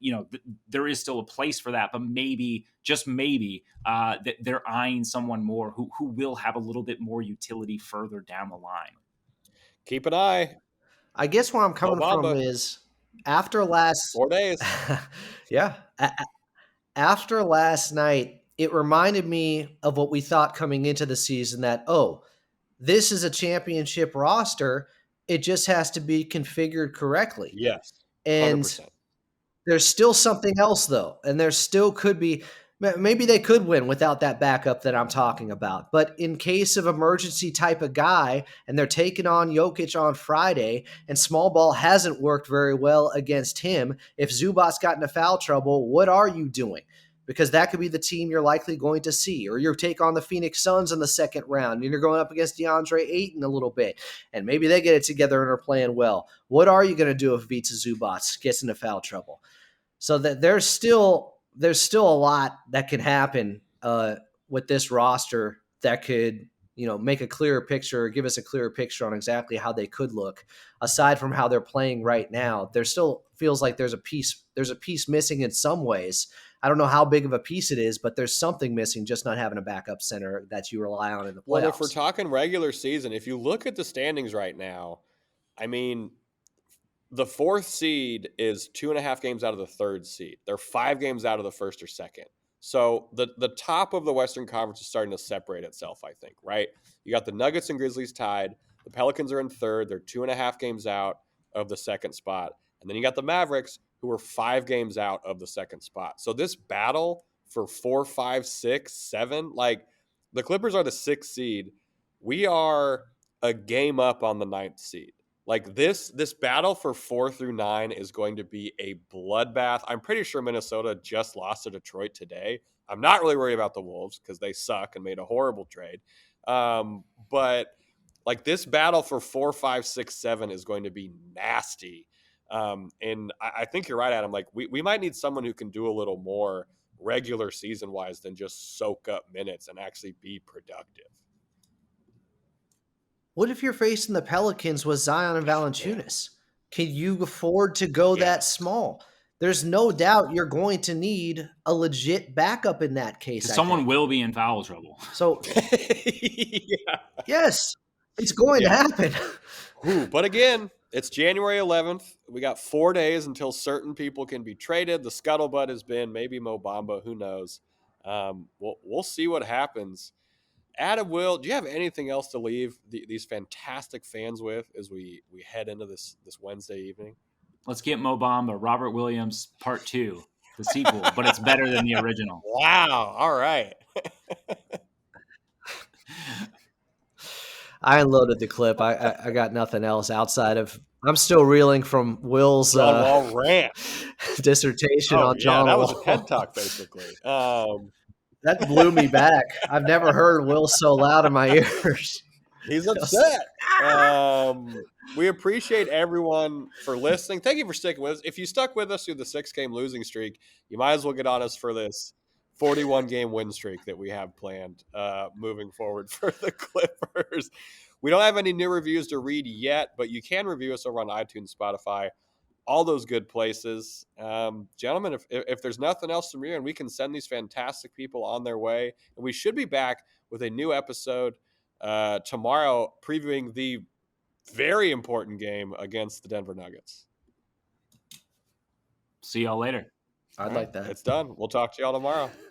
there is still a place for that, but maybe, just maybe, that they're eyeing someone more who will have a little bit more utility further down the line. Keep an eye. I guess where I'm Mo coming from Bamba, is after last, 4 days. yeah, after last night, it reminded me of what we thought coming into the season that, oh, this is a championship roster. It just has to be configured correctly. Yes, And 100%. there's still something else, though. And there still could be, maybe they could win without that backup that I'm talking about. But in case of emergency type of guy, and they're taking on Jokic on Friday, and small ball hasn't worked very well against him, if Zubac's got into foul trouble, what are you doing? Because that could be the team you're likely going to see. Or you take on the Phoenix Suns in the second round, and you're going up against DeAndre Ayton a little bit, and maybe they get it together and are playing well. What are you going to do if Ivica Zubac gets into foul trouble? So that there's still a lot that can happen with this roster that could make a clearer picture or give us a clearer picture on exactly how they could look. Aside from how they're playing right now, there still feels like there's a piece missing in some ways. I don't know how big of a piece it is, but there's something missing, just not having a backup center that you rely on in the Well, if we're playoffs. talking regular season, if you look at the standings right now, I mean, the fourth seed is 2.5 games out of the third seed. They're 5 games out of the first or second. So the top of the Western Conference is starting to separate itself, I think, right? You got the Nuggets and Grizzlies tied. The Pelicans are in third. They're 2.5 games out of the second spot. And then you got the Mavericks, who are 5 games out of the second spot. So this battle for 4, 5, 6, 7, like the Clippers are the 6th seed. We are a game up on the 9th seed. Like this battle for 4 through 9 is going to be a bloodbath. I'm pretty sure Minnesota just lost to Detroit today. I'm not really worried about the Wolves because they suck and made a horrible trade. But like this battle for 4, 5, 6, 7 is going to be nasty. And I think you're right, Adam. Like we might need someone who can do a little more regular season wise than just soak up minutes and actually be productive. What if you're facing the Pelicans with Zion and Man, Valanciunas? Can you afford to go that yes. small? There's no doubt you're going to need a legit backup in that case, Because I someone think. will be in foul trouble. So, Yeah. yes, it's going to Yeah. happen. But again, it's January 11th. We got 4 days until certain people can be traded. The scuttlebutt has been maybe Mo Bamba. Who knows? We'll see what happens. Adam, Will, do you have anything else to leave these fantastic fans with as we head into this Wednesday evening? Let's get Mo Bamba, Robert Williams Part 2, the sequel, but it's better than the original. Wow. All right. I unloaded the clip. I got nothing else outside of. I'm still reeling from Will's John Wall rant. dissertation Oh, on yeah, John that Wall. was a TED Talk, basically. That blew me back. I've never heard Will so loud in my ears. He's upset. We appreciate everyone for listening. Thank you for sticking with us. If you stuck with us through the 6-game losing streak, you might as well get on us for this 41-game win streak that we have planned moving forward for the Clippers. We don't have any new reviews to read yet, but you can review us over on iTunes, Spotify, all those good places. Gentlemen, if there's nothing else from you, and we can send these fantastic people on their way, and we should be back with a new episode tomorrow, previewing the very important game against the Denver Nuggets. See y'all later. I'd like that. It's done. We'll talk to y'all tomorrow.